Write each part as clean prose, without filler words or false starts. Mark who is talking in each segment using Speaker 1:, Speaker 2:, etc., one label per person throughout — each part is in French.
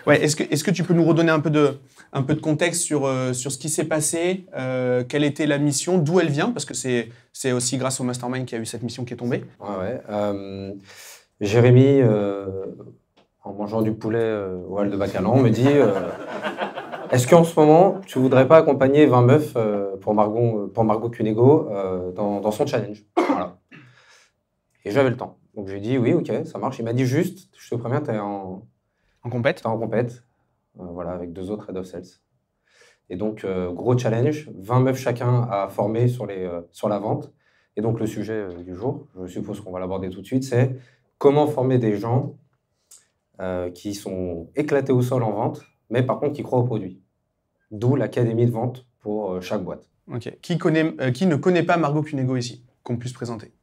Speaker 1: Ouais, est-ce que tu peux nous redonner un peu de contexte sur ce qui s'est passé, quelle était la mission, d'où elle vient, parce que c'est aussi grâce au Mastermind qu'il y a eu cette mission qui est tombée.
Speaker 2: Jérémy, en mangeant du poulet au hall de Bacalan, me dit est-ce qu'en ce moment, tu voudrais pas accompagner 20 meufs pour Margot Cunego dans son challenge? Voilà. Et j'avais le temps. Donc j'ai dit oui, ok, ça marche. Il m'a dit juste, je te préviens, t'es en
Speaker 1: compète.
Speaker 2: T'es en compète, voilà, avec 2 autres head of sales. Et donc, gros challenge, 20 meufs chacun à former sur la vente. Et donc, le sujet du jour, je suppose qu'on va l'aborder tout de suite, c'est comment former des gens qui sont éclatés au sol en vente, mais par contre qui croient au produit. D'où l'académie de vente pour chaque boîte.
Speaker 1: Ok. Qui ne connaît pas Margot Cunego ici, qu'on puisse présenter?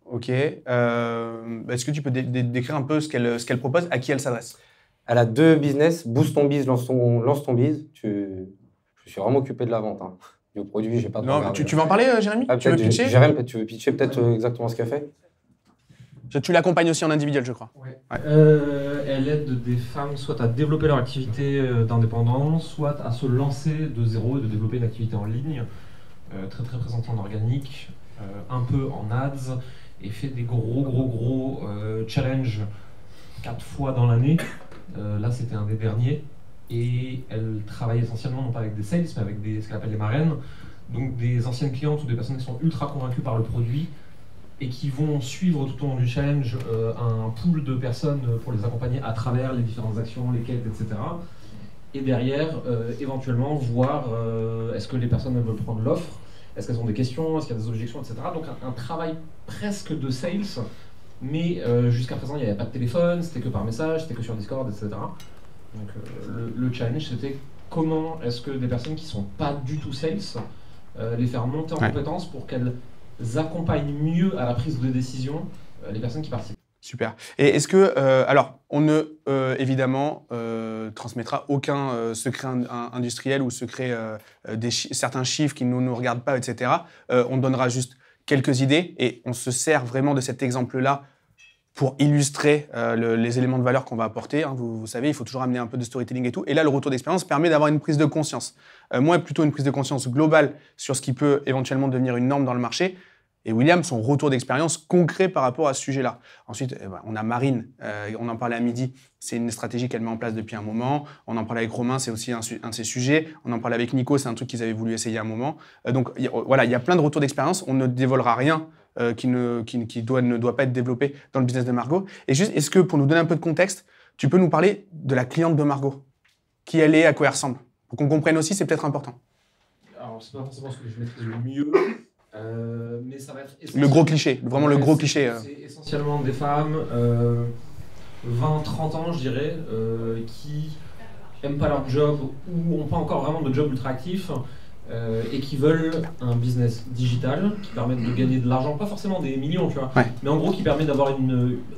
Speaker 1: Ok. Est-ce que tu peux décrire un peu ce qu'elle propose, à qui elle s'adresse?
Speaker 2: Elle a 2 business, Boost ton biz, lance ton biz. Je suis vraiment occupé de la vente. Hein. Du produit, j'ai pas trop regardé.
Speaker 1: Tu veux en parler, Jérémy? Tu veux pitcher?
Speaker 2: Jérémy, tu veux pitcher peut-être exactement ce qu'elle fait?
Speaker 1: Tu l'accompagnes aussi en individuel, je crois.
Speaker 3: Ouais. Elle aide des femmes soit à développer leur activité d'indépendance, soit à se lancer de zéro et de développer une activité en ligne, très présente en organique, un peu en ads, et fait des gros challenges 4 fois dans l'année. Là, c'était un des derniers. Et elle travaille essentiellement non pas avec des sales, mais avec ce qu'elle appelle les marraines, donc des anciennes clientes ou des personnes qui sont ultra convaincues par le produit et qui vont suivre tout au long du challenge un pool de personnes pour les accompagner à travers les différentes actions, les quêtes, etc. Et derrière, éventuellement, voir est-ce que les personnes veulent prendre l'offre, est-ce qu'elles ont des questions, est-ce qu'il y a des objections, etc. Donc un travail presque de sales, mais jusqu'à présent, il n'y avait pas de téléphone, c'était que par message, c'était que sur Discord, etc. Donc le challenge, c'était comment est-ce que des personnes qui ne sont pas du tout sales, les faire monter en compétences pour qu'elles accompagnent mieux à la prise de décision les personnes qui participent.
Speaker 1: Super. Et est-ce que, alors, on ne, évidemment, transmettra aucun secret industriel ou secret certains chiffres qui ne nous regardent pas, etc. On donnera juste quelques idées et on se sert vraiment de cet exemple-là pour illustrer les éléments de valeur qu'on va apporter. Hein. Vous savez, il faut toujours amener un peu de storytelling et tout. Et là, le retour d'expérience permet d'avoir une prise de conscience. Moi, plutôt une prise de conscience globale sur ce qui peut éventuellement devenir une norme dans le marché. Et William, son retour d'expérience concret par rapport à ce sujet-là. Ensuite, on a Marine, on en parlait à midi, c'est une stratégie qu'elle met en place depuis un moment. On en parlait avec Romain, c'est aussi un de ses sujets. On en parlait avec Nico, c'est un truc qu'ils avaient voulu essayer à un moment. Donc voilà, il y a plein de retours d'expérience. On ne dévoilera rien qui ne doit pas être développé dans le business de Margot. Et juste, est-ce que pour nous donner un peu de contexte, tu peux nous parler de la cliente de Margot? Qui elle est, à quoi elle ressemble? Pour qu'on comprenne aussi, c'est peut-être important.
Speaker 3: Alors, c'est pas forcément ce que je maîtrise le mieux. Mais ça va être
Speaker 1: le gros cliché, vraiment le gros cliché.
Speaker 3: C'est essentiellement des femmes, 20-30 ans je dirais, qui n'aiment pas leur job ou n'ont pas encore vraiment de job ultra actif et qui veulent un business digital qui permet de gagner de l'argent, pas forcément des millions, tu vois, mais en gros qui permet d'avoir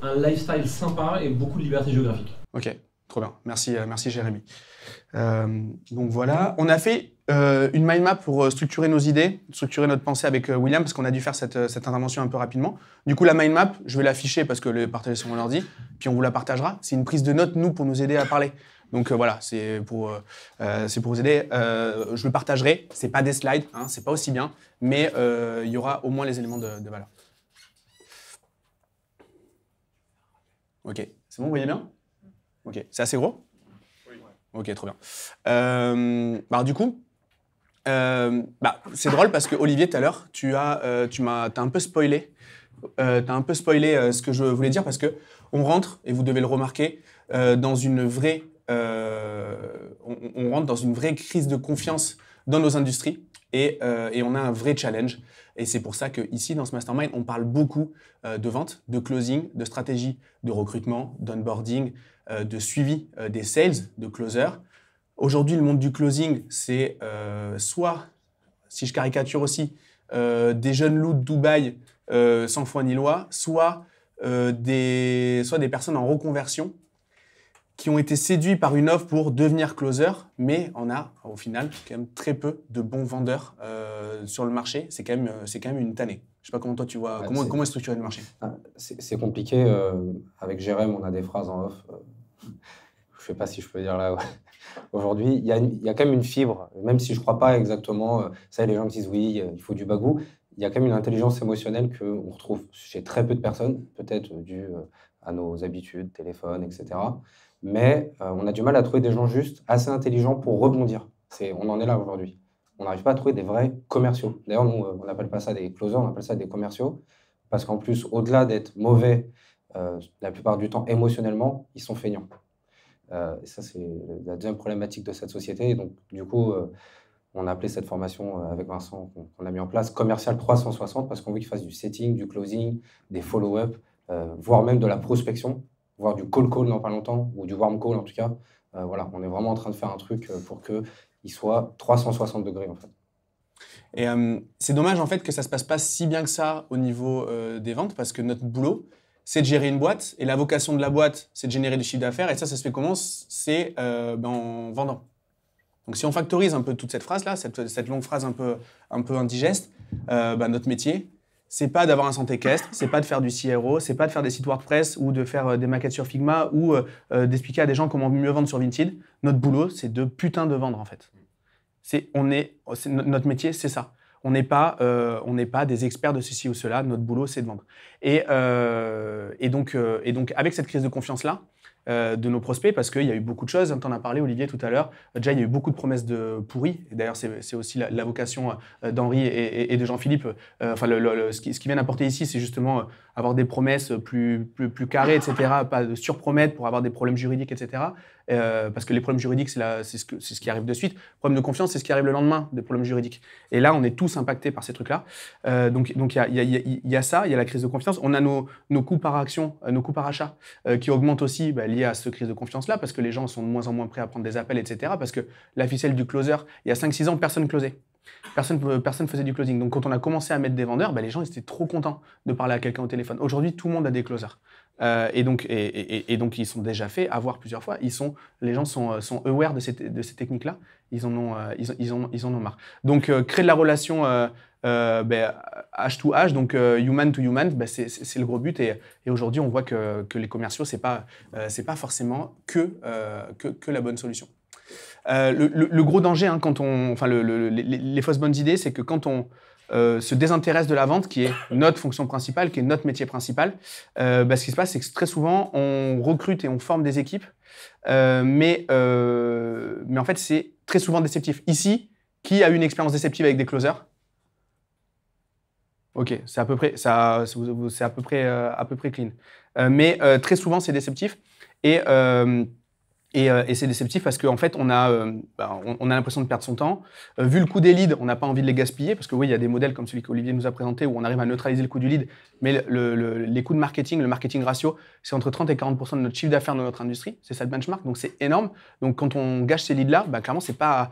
Speaker 3: un lifestyle sympa et beaucoup de liberté géographique.
Speaker 1: Ok, trop bien. Merci Jérémy. Donc voilà, on a fait une mind map pour structurer nos idées, structurer notre pensée avec William, parce qu'on a dû faire cette intervention un peu rapidement. Du coup, la mind map, je vais l'afficher parce que le partager sur mon ordi, puis on vous la partagera. C'est une prise de notes, nous, pour nous aider à parler. Donc voilà, c'est pour vous aider. Je le partagerai. C'est pas des slides, hein, c'est pas aussi bien, mais il y aura au moins les éléments de valeur. Ok, c'est bon, vous voyez bien? Ok, c'est assez gros? Oui. Ok, trop bien. Du coup, c'est drôle parce que Olivier, tout à l'heure, tu as un peu spoilé. Ce que je voulais dire parce que on rentre, et vous devez le remarquer, dans une vraie, on rentre dans une vraie crise de confiance dans nos industries et on a un vrai challenge. Et c'est pour ça qu'ici, dans ce mastermind, on parle beaucoup de vente, de closing, de stratégie, de recrutement, d'onboarding, de suivi des sales, de closer. Aujourd'hui, le monde du closing, c'est soit, si je caricature aussi, des jeunes loups de Dubaï sans foi ni loi, soit des personnes en reconversion qui ont été séduits par une offre pour devenir closer, mais on a au final quand même très peu de bons vendeurs sur le marché. C'est quand même une tannée. Je sais pas comment toi tu vois, comment est structuré le marché.
Speaker 2: C'est compliqué. Avec Jérém, on a des phrases en off. je sais pas si je peux dire là aujourd'hui, il y a quand même une fibre, même si je crois pas exactement, ça les gens qui disent oui, il faut du bagou, il y a quand même une intelligence émotionnelle qu'on retrouve chez très peu de personnes, peut-être dû à nos habitudes, téléphone, etc. Mais on a du mal à trouver des gens juste assez intelligents pour rebondir. On en est là aujourd'hui. On n'arrive pas à trouver des vrais commerciaux. D'ailleurs, nous, on n'appelle pas ça des closers, on appelle ça des commerciaux, parce qu'en plus, au-delà d'être mauvais, la plupart du temps, émotionnellement, ils sont feignants. Et ça, c'est la deuxième problématique de cette société. Et donc, du coup, on a appelé cette formation avec Vincent, qu'on a mis en place, Commercial 360, parce qu'on veut qu'il fasse du setting, du closing, des follow-up, voire même de la prospection, voire du call dans pas longtemps, ou du warm call en tout cas. Voilà, on est vraiment en train de faire un truc pour qu'il soit 360 degrés en fait.
Speaker 1: Et c'est dommage en fait que ça se passe pas si bien que ça au niveau des ventes, parce que notre boulot, c'est de gérer une boîte, et la vocation de la boîte, c'est de générer du chiffre d'affaires, et ça se fait comment? C'est en vendant. Donc si on factorise un peu toute cette phrase-là, cette longue phrase un peu indigeste, notre métier, c'est pas d'avoir un santé équestre, c'est pas de faire du CRO, c'est pas de faire des sites WordPress ou de faire des maquettes sur Figma ou d'expliquer à des gens comment mieux vendre sur Vinted. Notre boulot, c'est de putain de vendre en fait. Notre métier, c'est ça. On n'est pas des experts de ceci ou cela. Notre boulot, c'est de vendre. Et donc, avec cette crise de confiance-là, de nos prospects, parce qu'il y a eu beaucoup de choses. Tu en as parlé, Olivier, tout à l'heure. Déjà, il y a eu beaucoup de promesses pourries. Et d'ailleurs, c'est aussi la vocation d'Henri et de Jean-Philippe. Ce qu'ils viennent apporter ici, c'est justement avoir des promesses plus carrées, etc. Pas de surpromettre pour avoir des problèmes juridiques, etc. Parce que les problèmes juridiques, c'est ce qui arrive de suite. Problème de confiance, c'est ce qui arrive le lendemain, des problèmes juridiques. Et là, on est tous impactés par ces trucs-là. Donc il y a ça, il y a la crise de confiance. On a nos coûts par action, nos coûts par achat, qui augmentent aussi liés à cette crise de confiance-là, parce que les gens sont de moins en moins prêts à prendre des appels, etc. Parce que la ficelle du closer, il y a 5-6 ans, personne closait. Personne faisait du closing. Donc quand on a commencé à mettre des vendeurs, les gens ils étaient trop contents de parler à quelqu'un au téléphone. Aujourd'hui, tout le monde a des closers. Et donc ils sont déjà faits avoir plusieurs fois. Les gens sont aware de ces techniques-là. Ils en ont marre. Donc créer de la relation H to H, donc human to human, c'est le gros but. Et aujourd'hui, on voit que les commerciaux, c'est pas forcément que la bonne solution. Le gros danger, hein, les fausses bonnes idées, c'est que quand on se désintéresse de la vente, qui est notre fonction principale, qui est notre métier principal, ce qui se passe, c'est que très souvent, on recrute et on forme des équipes, mais en fait, c'est très souvent déceptif. Ici, qui a eu une expérience déceptive avec des closers? Ok, c'est à peu près clean. Mais très souvent, c'est déceptif. Et c'est déceptif parce qu'en fait, on a l'impression de perdre son temps. Vu le coût des leads, on n'a pas envie de les gaspiller parce que oui, il y a des modèles comme celui qu'Olivier nous a présenté où on arrive à neutraliser le coût du lead, mais les coûts de marketing, le marketing ratio, c'est entre 30 et 40% de notre chiffre d'affaires dans notre industrie. C'est ça le benchmark, donc c'est énorme. Donc quand on gâche ces leads-là, clairement, c'est pas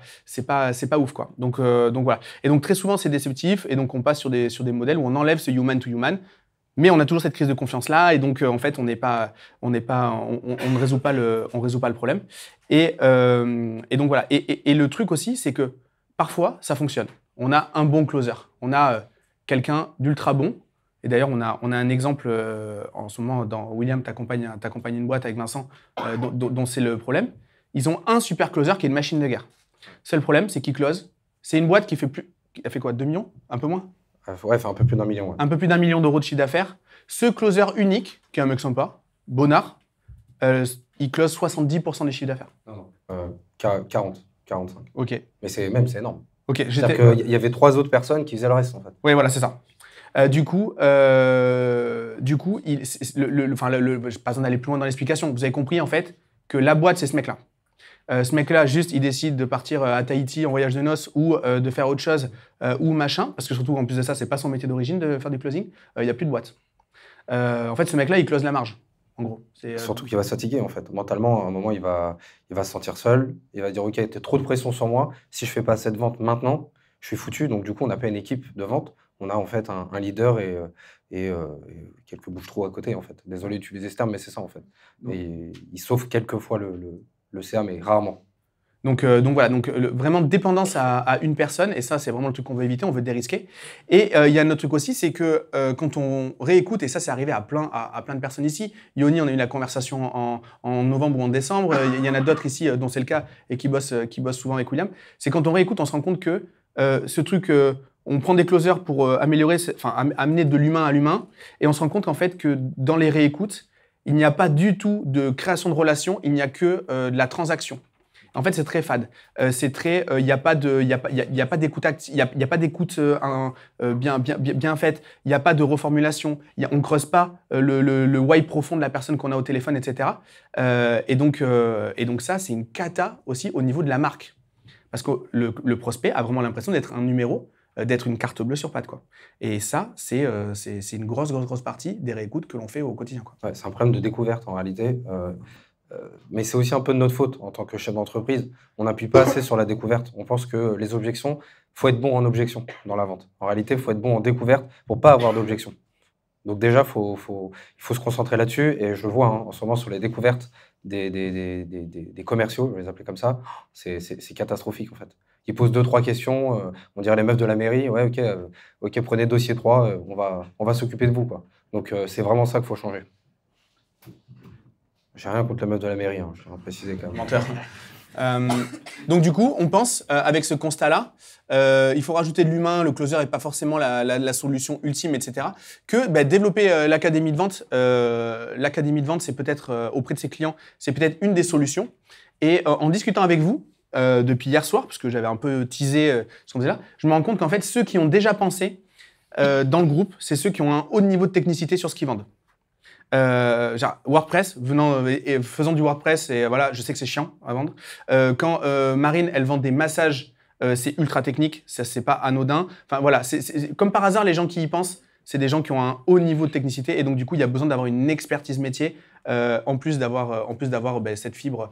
Speaker 1: ouf, quoi. Donc voilà. Et donc très souvent, c'est déceptif et donc on passe sur des modèles où on enlève ce human to human. Mais on a toujours cette crise de confiance-là, et donc en fait, on ne résout pas le problème. Et donc voilà. Et le truc aussi, c'est que parfois, ça fonctionne. On a un bon closer. On a quelqu'un d'ultra bon. Et d'ailleurs, on a un exemple en ce moment dans William, t'accompagnes une boîte avec Vincent, dont c'est le problème. Ils ont un super closer qui est une machine de guerre. Seul problème, c'est qu'il close. C'est une boîte qui a fait quoi, 2 millions? Un peu moins?
Speaker 2: Ouais, fait un peu plus d'1 million. Ouais.
Speaker 1: Un peu plus d'1 million d'euros de chiffre d'affaires. Ce closer unique, qui est un mec sympa, Bonnard, il close 70% des chiffres d'affaires.
Speaker 2: Non. 40, 45.
Speaker 1: Ok.
Speaker 2: Mais c'est énorme.
Speaker 1: Ok.
Speaker 2: C'est-à-dire qu'il y avait 3 autres personnes qui faisaient le reste, en fait.
Speaker 1: Oui, voilà, c'est ça. Du coup, pas besoin d'aller plus loin dans l'explication. Vous avez compris, en fait, que la boîte, c'est ce mec-là. Ce mec-là, juste, il décide de partir à Tahiti en voyage de noces ou de faire autre chose ou machin, parce que surtout, en plus de ça, c'est pas son métier d'origine de faire du closing. Il n'y a plus de boîte. En fait, ce mec-là, il close la marge, en gros.
Speaker 2: Surtout qu'il va se fatiguer, en fait. Mentalement, à un moment, il va se sentir seul. Il va dire, OK, il y a trop de pression sur moi. Si je fais pas cette vente maintenant, je suis foutu. Donc, du coup, on n'a pas une équipe de vente. On a en fait un leader et quelques bouches-trous à côté, en fait. Désolé d'utiliser ce terme, mais c'est ça, en fait. Et il sauve quelques fois le CA, mais rarement.
Speaker 1: Donc voilà, donc vraiment dépendance à une personne, et ça c'est vraiment le truc qu'on veut éviter, on veut dérisquer. Et il y a un autre truc aussi, c'est que quand on réécoute, et ça c'est arrivé à plein de personnes ici, Yoni, on a eu la conversation en novembre ou en décembre, il y en a d'autres ici dont c'est le cas et qui bossent souvent avec William, c'est quand on réécoute, on se rend compte que ce truc, on prend des closers pour amener de l'humain à l'humain, et on se rend compte en fait que dans les réécoutes, il n'y a pas du tout de création de relation, il n'y a que de la transaction. En fait, c'est très fade. Il n'y a pas d'écoute bien faite. Il n'y a pas de reformulation. On ne creuse pas le why profond de la personne qu'on a au téléphone, etc. Et donc ça, c'est une cata aussi au niveau de la marque. Parce que le prospect a vraiment l'impression d'être un numéro, d'être une carte bleue sur patte, quoi. Et ça, c'est une grosse partie des réécoutes que l'on fait au quotidien, quoi.
Speaker 2: Ouais, c'est un problème de découverte en réalité. Mais c'est aussi un peu de notre faute en tant que chef d'entreprise. On n'appuie pas assez sur la découverte. On pense que les objections, il faut être bon en objection dans la vente. En réalité, il faut être bon en découverte pour ne pas avoir d'objection. Donc déjà, il faut se concentrer là-dessus. Et je le vois en ce moment sur les découvertes des commerciaux, je vais les appeler comme ça, c'est catastrophique en fait. Ils posent 2-3 questions, on dirait les meufs de la mairie, ouais ok, prenez dossier 3, on va s'occuper de vous, quoi. Donc c'est vraiment ça qu'il faut changer. J'ai rien contre la meuf de la mairie, je tiens à préciser quand même.
Speaker 1: Menteur. Donc du coup, on pense, avec ce constat-là, il faut rajouter de l'humain, le closer n'est pas forcément la solution ultime, etc. Que développer l'académie de vente, c'est peut-être, auprès de ses clients, c'est peut-être une des solutions. Et en discutant avec vous, depuis hier soir, parce que j'avais un peu teasé ce qu'on faisait là, je me rends compte qu'en fait, ceux qui ont déjà pensé dans le groupe, c'est ceux qui ont un haut niveau de technicité sur ce qu'ils vendent. Genre WordPress, faisant du WordPress, et voilà, je sais que c'est chiant à vendre. Quand Marine, elle vend des massages, c'est ultra technique, ça c'est pas anodin. Enfin voilà, c'est comme par hasard, les gens qui y pensent, c'est des gens qui ont un haut niveau de technicité, et donc du coup, il y a besoin d'avoir une expertise métier, en plus d'avoir cette fibre,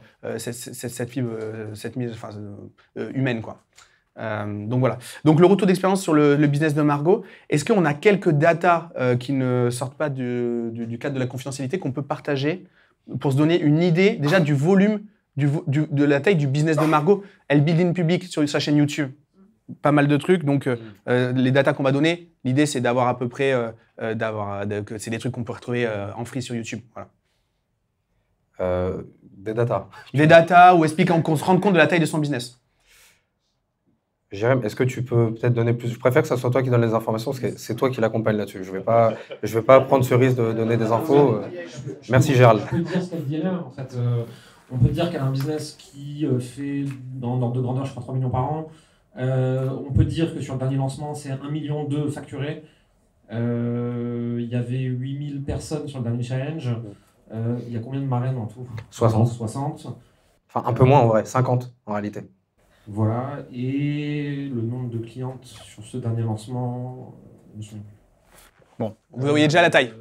Speaker 1: humaine, quoi. Donc voilà. Donc le retour d'expérience sur le business de Margot, est-ce qu'on a quelques datas qui ne sortent pas du cadre de la confidentialité qu'on peut partager pour se donner une idée déjà du volume, de la taille du business de Margot? Elle build in public sur sa chaîne YouTube. Pas mal de trucs, donc les datas qu'on va donner, l'idée c'est d'avoir à peu près, c'est des trucs qu'on peut retrouver en free sur YouTube. Voilà.
Speaker 2: Des datas.
Speaker 1: Des datas où explique qu'on se rende compte de la taille de son business.
Speaker 2: Jérém, est-ce que tu peux peut-être donner plus? Je préfère que ce soit toi qui donne les informations, parce que c'est toi qui l'accompagne là-dessus. Je vais pas prendre ce risque de donner des infos. Merci Gérald.
Speaker 3: Je peux dire ce qu'elle dit là, en fait. On peut dire qu'elle a un business qui fait, dans l'ordre de grandeur, je crois, 3 millions par an. On peut dire que sur le dernier lancement, c'est 1,2 million facturés. Il y avait 8000 personnes sur le dernier challenge. Il y a combien de marraines en tout?
Speaker 2: 60. Enfin, un peu moins en vrai, 50 en réalité.
Speaker 3: Voilà, et le nombre de clientes sur ce dernier lancement,
Speaker 1: bon, vous voyez déjà la taille.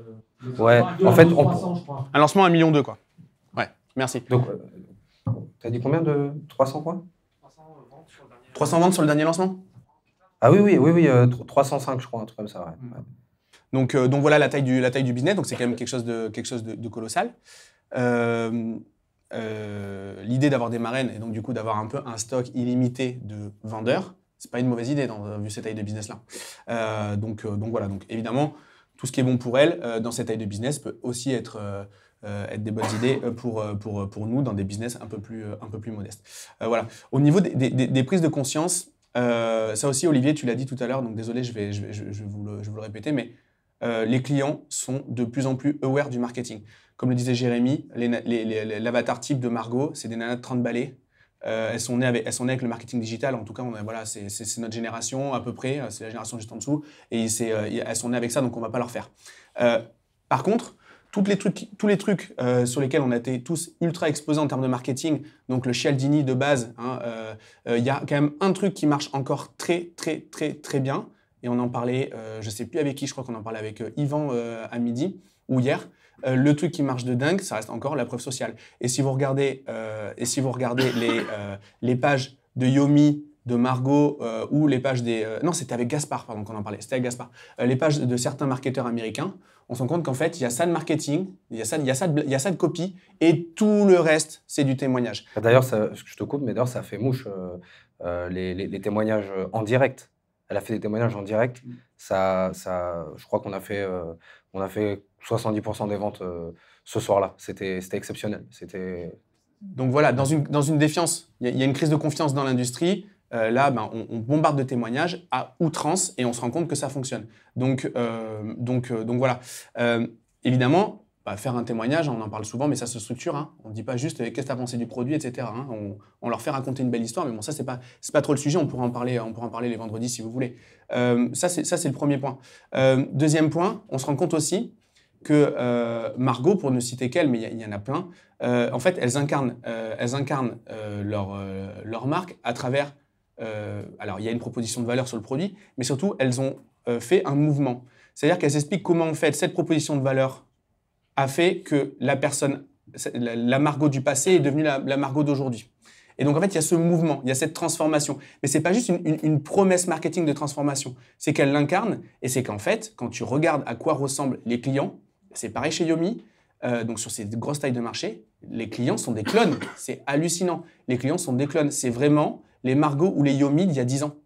Speaker 2: Ouais, en fait,
Speaker 3: 300, je crois.
Speaker 1: Un lancement 1,2 million, quoi. Ouais, merci.
Speaker 2: Donc, t'as dit combien de 300 quoi?
Speaker 1: 300 ventes sur le dernier lancement?
Speaker 2: Ah oui, 305 je crois, un truc comme ça, ouais.
Speaker 1: Donc voilà la taille du business, donc c'est quand même quelque chose de colossal. L'idée d'avoir des marraines et donc du coup d'avoir un peu un stock illimité de vendeurs, c'est pas une mauvaise idée vu cette taille de business là. Donc voilà, donc évidemment tout ce qui est bon pour elle dans cette taille de business peut aussi être des bonnes idées pour nous dans des business un peu plus modestes. Voilà. Au niveau des prises de conscience, ça aussi Olivier tu l'as dit tout à l'heure, donc désolé je vais vous le répéter, mais les clients sont de plus en plus aware du marketing. Comme le disait Jérémy, l'avatar type de Margot, c'est des nanas de 30 balais. Elles sont nées avec le marketing digital. En tout cas, voilà, c'est notre génération à peu près. C'est la génération juste en dessous. Et elles sont nées avec ça, donc on ne va pas leur faire. Par contre, tous les trucs sur lesquels on a été tous ultra exposés en termes de marketing, donc le Cialdini de base, y a quand même un truc qui marche encore très bien. Et on en parlait, je ne sais plus avec qui, je crois qu'on en parlait avec Yvan à midi ou hier. Le truc qui marche de dingue, ça reste encore la preuve sociale. Et si vous regardez les pages de Yomi, de Margot ou les pages des... non, c'était avec Gaspard, pardon, qu'on en parlait. C'était avec Gaspard. Les pages de certains marketeurs américains, on se rend compte qu'en fait, il y a ça de marketing, il y a ça de copie, et tout le reste, c'est du témoignage.
Speaker 2: D'ailleurs, je te coupe, mais d'ailleurs, ça fait mouche les témoignages en direct. Elle a fait des témoignages en direct. Je crois qu'on a fait 70% des ventes ce soir-là. C'était exceptionnel.
Speaker 1: Donc voilà, dans une défiance, il y a une crise de confiance dans l'industrie. Là, on bombarde de témoignages à outrance et on se rend compte que ça fonctionne. Donc voilà. Évidemment, faire un témoignage, on en parle souvent, mais ça se structure. Hein. On ne dit pas juste qu'est-ce que tu as pensé du produit, etc. Hein. On leur fait raconter une belle histoire, mais bon, ça, c'est pas trop le sujet. On pourra en parler les vendredis si vous voulez. Ça, c'est le premier point. Deuxième point, on se rend compte aussi que Margot, pour ne citer qu'elle, mais il y en a plein, en fait, elles incarnent leur marque à travers... alors, il y a une proposition de valeur sur le produit, mais surtout, elles ont fait un mouvement. C'est-à-dire qu'elles expliquent comment, en fait, cette proposition de valeur a fait que la Margot du passé est devenue la Margot d'aujourd'hui. Et donc, en fait, il y a ce mouvement, il y a cette transformation. Mais ce n'est pas juste une promesse marketing de transformation. C'est qu'elle l'incarne et c'est qu'en fait, quand tu regardes à quoi ressemblent les clients, c'est pareil chez Yomi, donc sur ces grosses tailles de marché, les clients sont des clones. C'est hallucinant. Les clients sont des clones. C'est vraiment les Margot ou les Yomi d'il y a 10 ans.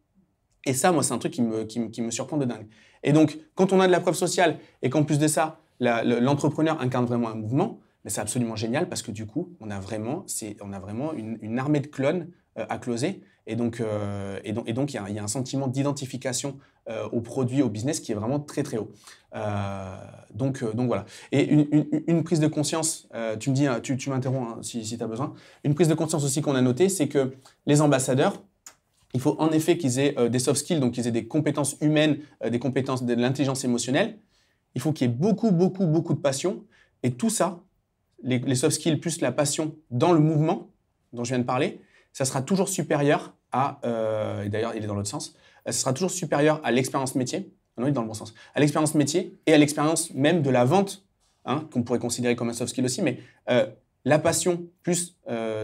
Speaker 1: Et ça, moi, c'est un truc qui me surprend de dingue. Et donc, quand on a de la preuve sociale et qu'en plus de ça, l'entrepreneur incarne vraiment un mouvement, mais c'est absolument génial parce que du coup, on a vraiment une armée de clones à closer. Et donc, il y a un sentiment d'identification au produit, au business qui est vraiment très, très haut. Donc voilà. Et une prise de conscience, tu me dis, tu m'interromps hein, si tu as besoin. Une prise de conscience aussi qu'on a notée, c'est que les ambassadeurs, il faut en effet qu'ils aient des soft skills, donc qu'ils aient des compétences humaines, des compétences de l'intelligence émotionnelle. Il faut qu'il y ait beaucoup, beaucoup, beaucoup de passion. Et tout ça, les soft skills plus la passion dans le mouvement dont je viens de parler, ça sera toujours supérieur à, et d'ailleurs il est dans l'autre sens, ça sera toujours supérieur à l'expérience métier, non il est dans le bon sens, à l'expérience métier et à l'expérience même de la vente, hein, qu'on pourrait considérer comme un soft skill aussi, mais la passion plus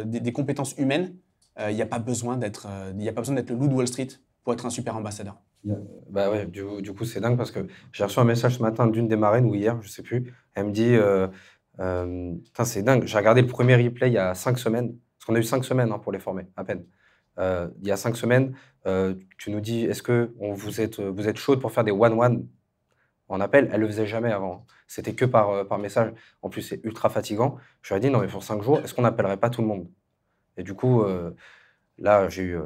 Speaker 1: des compétences humaines, il n'y a pas besoin d'être le loup de Wall Street pour être un super ambassadeur.
Speaker 2: Bah ouais, du coup c'est dingue parce que j'ai reçu un message ce matin d'une des marraines ou hier, je sais plus, elle me dit putain c'est dingue, j'ai regardé le premier replay il y a 5 semaines, parce qu'on a eu 5 semaines hein, pour les former, à peine. Il y a 5 semaines, tu nous dis est-ce que vous êtes chaude pour faire des one-one en appel? Elle le faisait jamais avant, c'était que par message, en plus c'est ultra fatigant. Je lui ai dit non mais pour 5 jours, est-ce qu'on n'appellerait pas tout le monde? Et du coup, là j'ai eu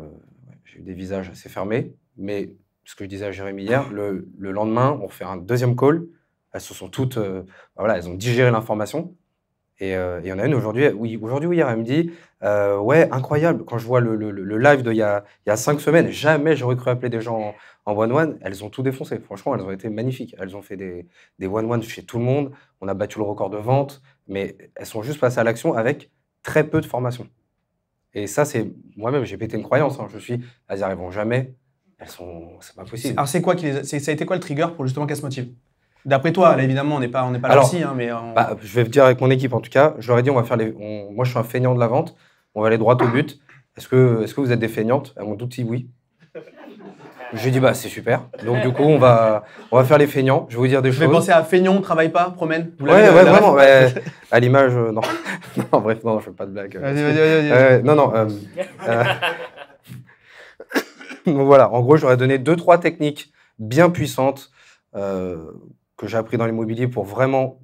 Speaker 2: des visages assez fermés, mais ce que je disais à Jérémy hier, le lendemain, on refait un deuxième call. Elles se sont toutes, voilà, elles ont digéré l'information. Et il y en a une aujourd'hui, aujourd'hui ou hier, elle me dit ouais, incroyable. Quand je vois le live d'il y a 5 semaines, jamais j'aurais cru appeler des gens en one-one. Elles ont tout défoncé. Franchement, elles ont été magnifiques. Elles ont fait des one-one chez tout le monde. On a battu le record de vente, mais elles sont juste passées à l'action avec très peu de formation. Et ça, c'est moi-même, j'ai pété une croyance. Hein. Elles n'y arriveront jamais. C'est pas possible.
Speaker 1: Alors, ça a été quoi le trigger pour justement qu'elles se motivent? D'après toi, là, évidemment, on n'est pas là aussi, hein, mais...
Speaker 2: je vais te dire avec mon équipe, en tout cas, je leur ai dit, on va faire moi, je suis un feignant de la vente, on va aller droit au but. Est-ce que vous êtes des feignantes? Elles m'ont toutes dit oui. J'ai dit, c'est super. Donc, du coup, on va faire les feignants. Je vais vous dire des choses.
Speaker 1: Je vais penser à feignant, travaille pas, promène.
Speaker 2: Ouais, vraiment. À l'image, non. Non, bref, non, je fais pas de blague.
Speaker 1: Vas-y.
Speaker 2: Non. Donc voilà, en gros, j'aurais donné 2-3 techniques bien puissantes que j'ai appris dans l'immobilier pour vraiment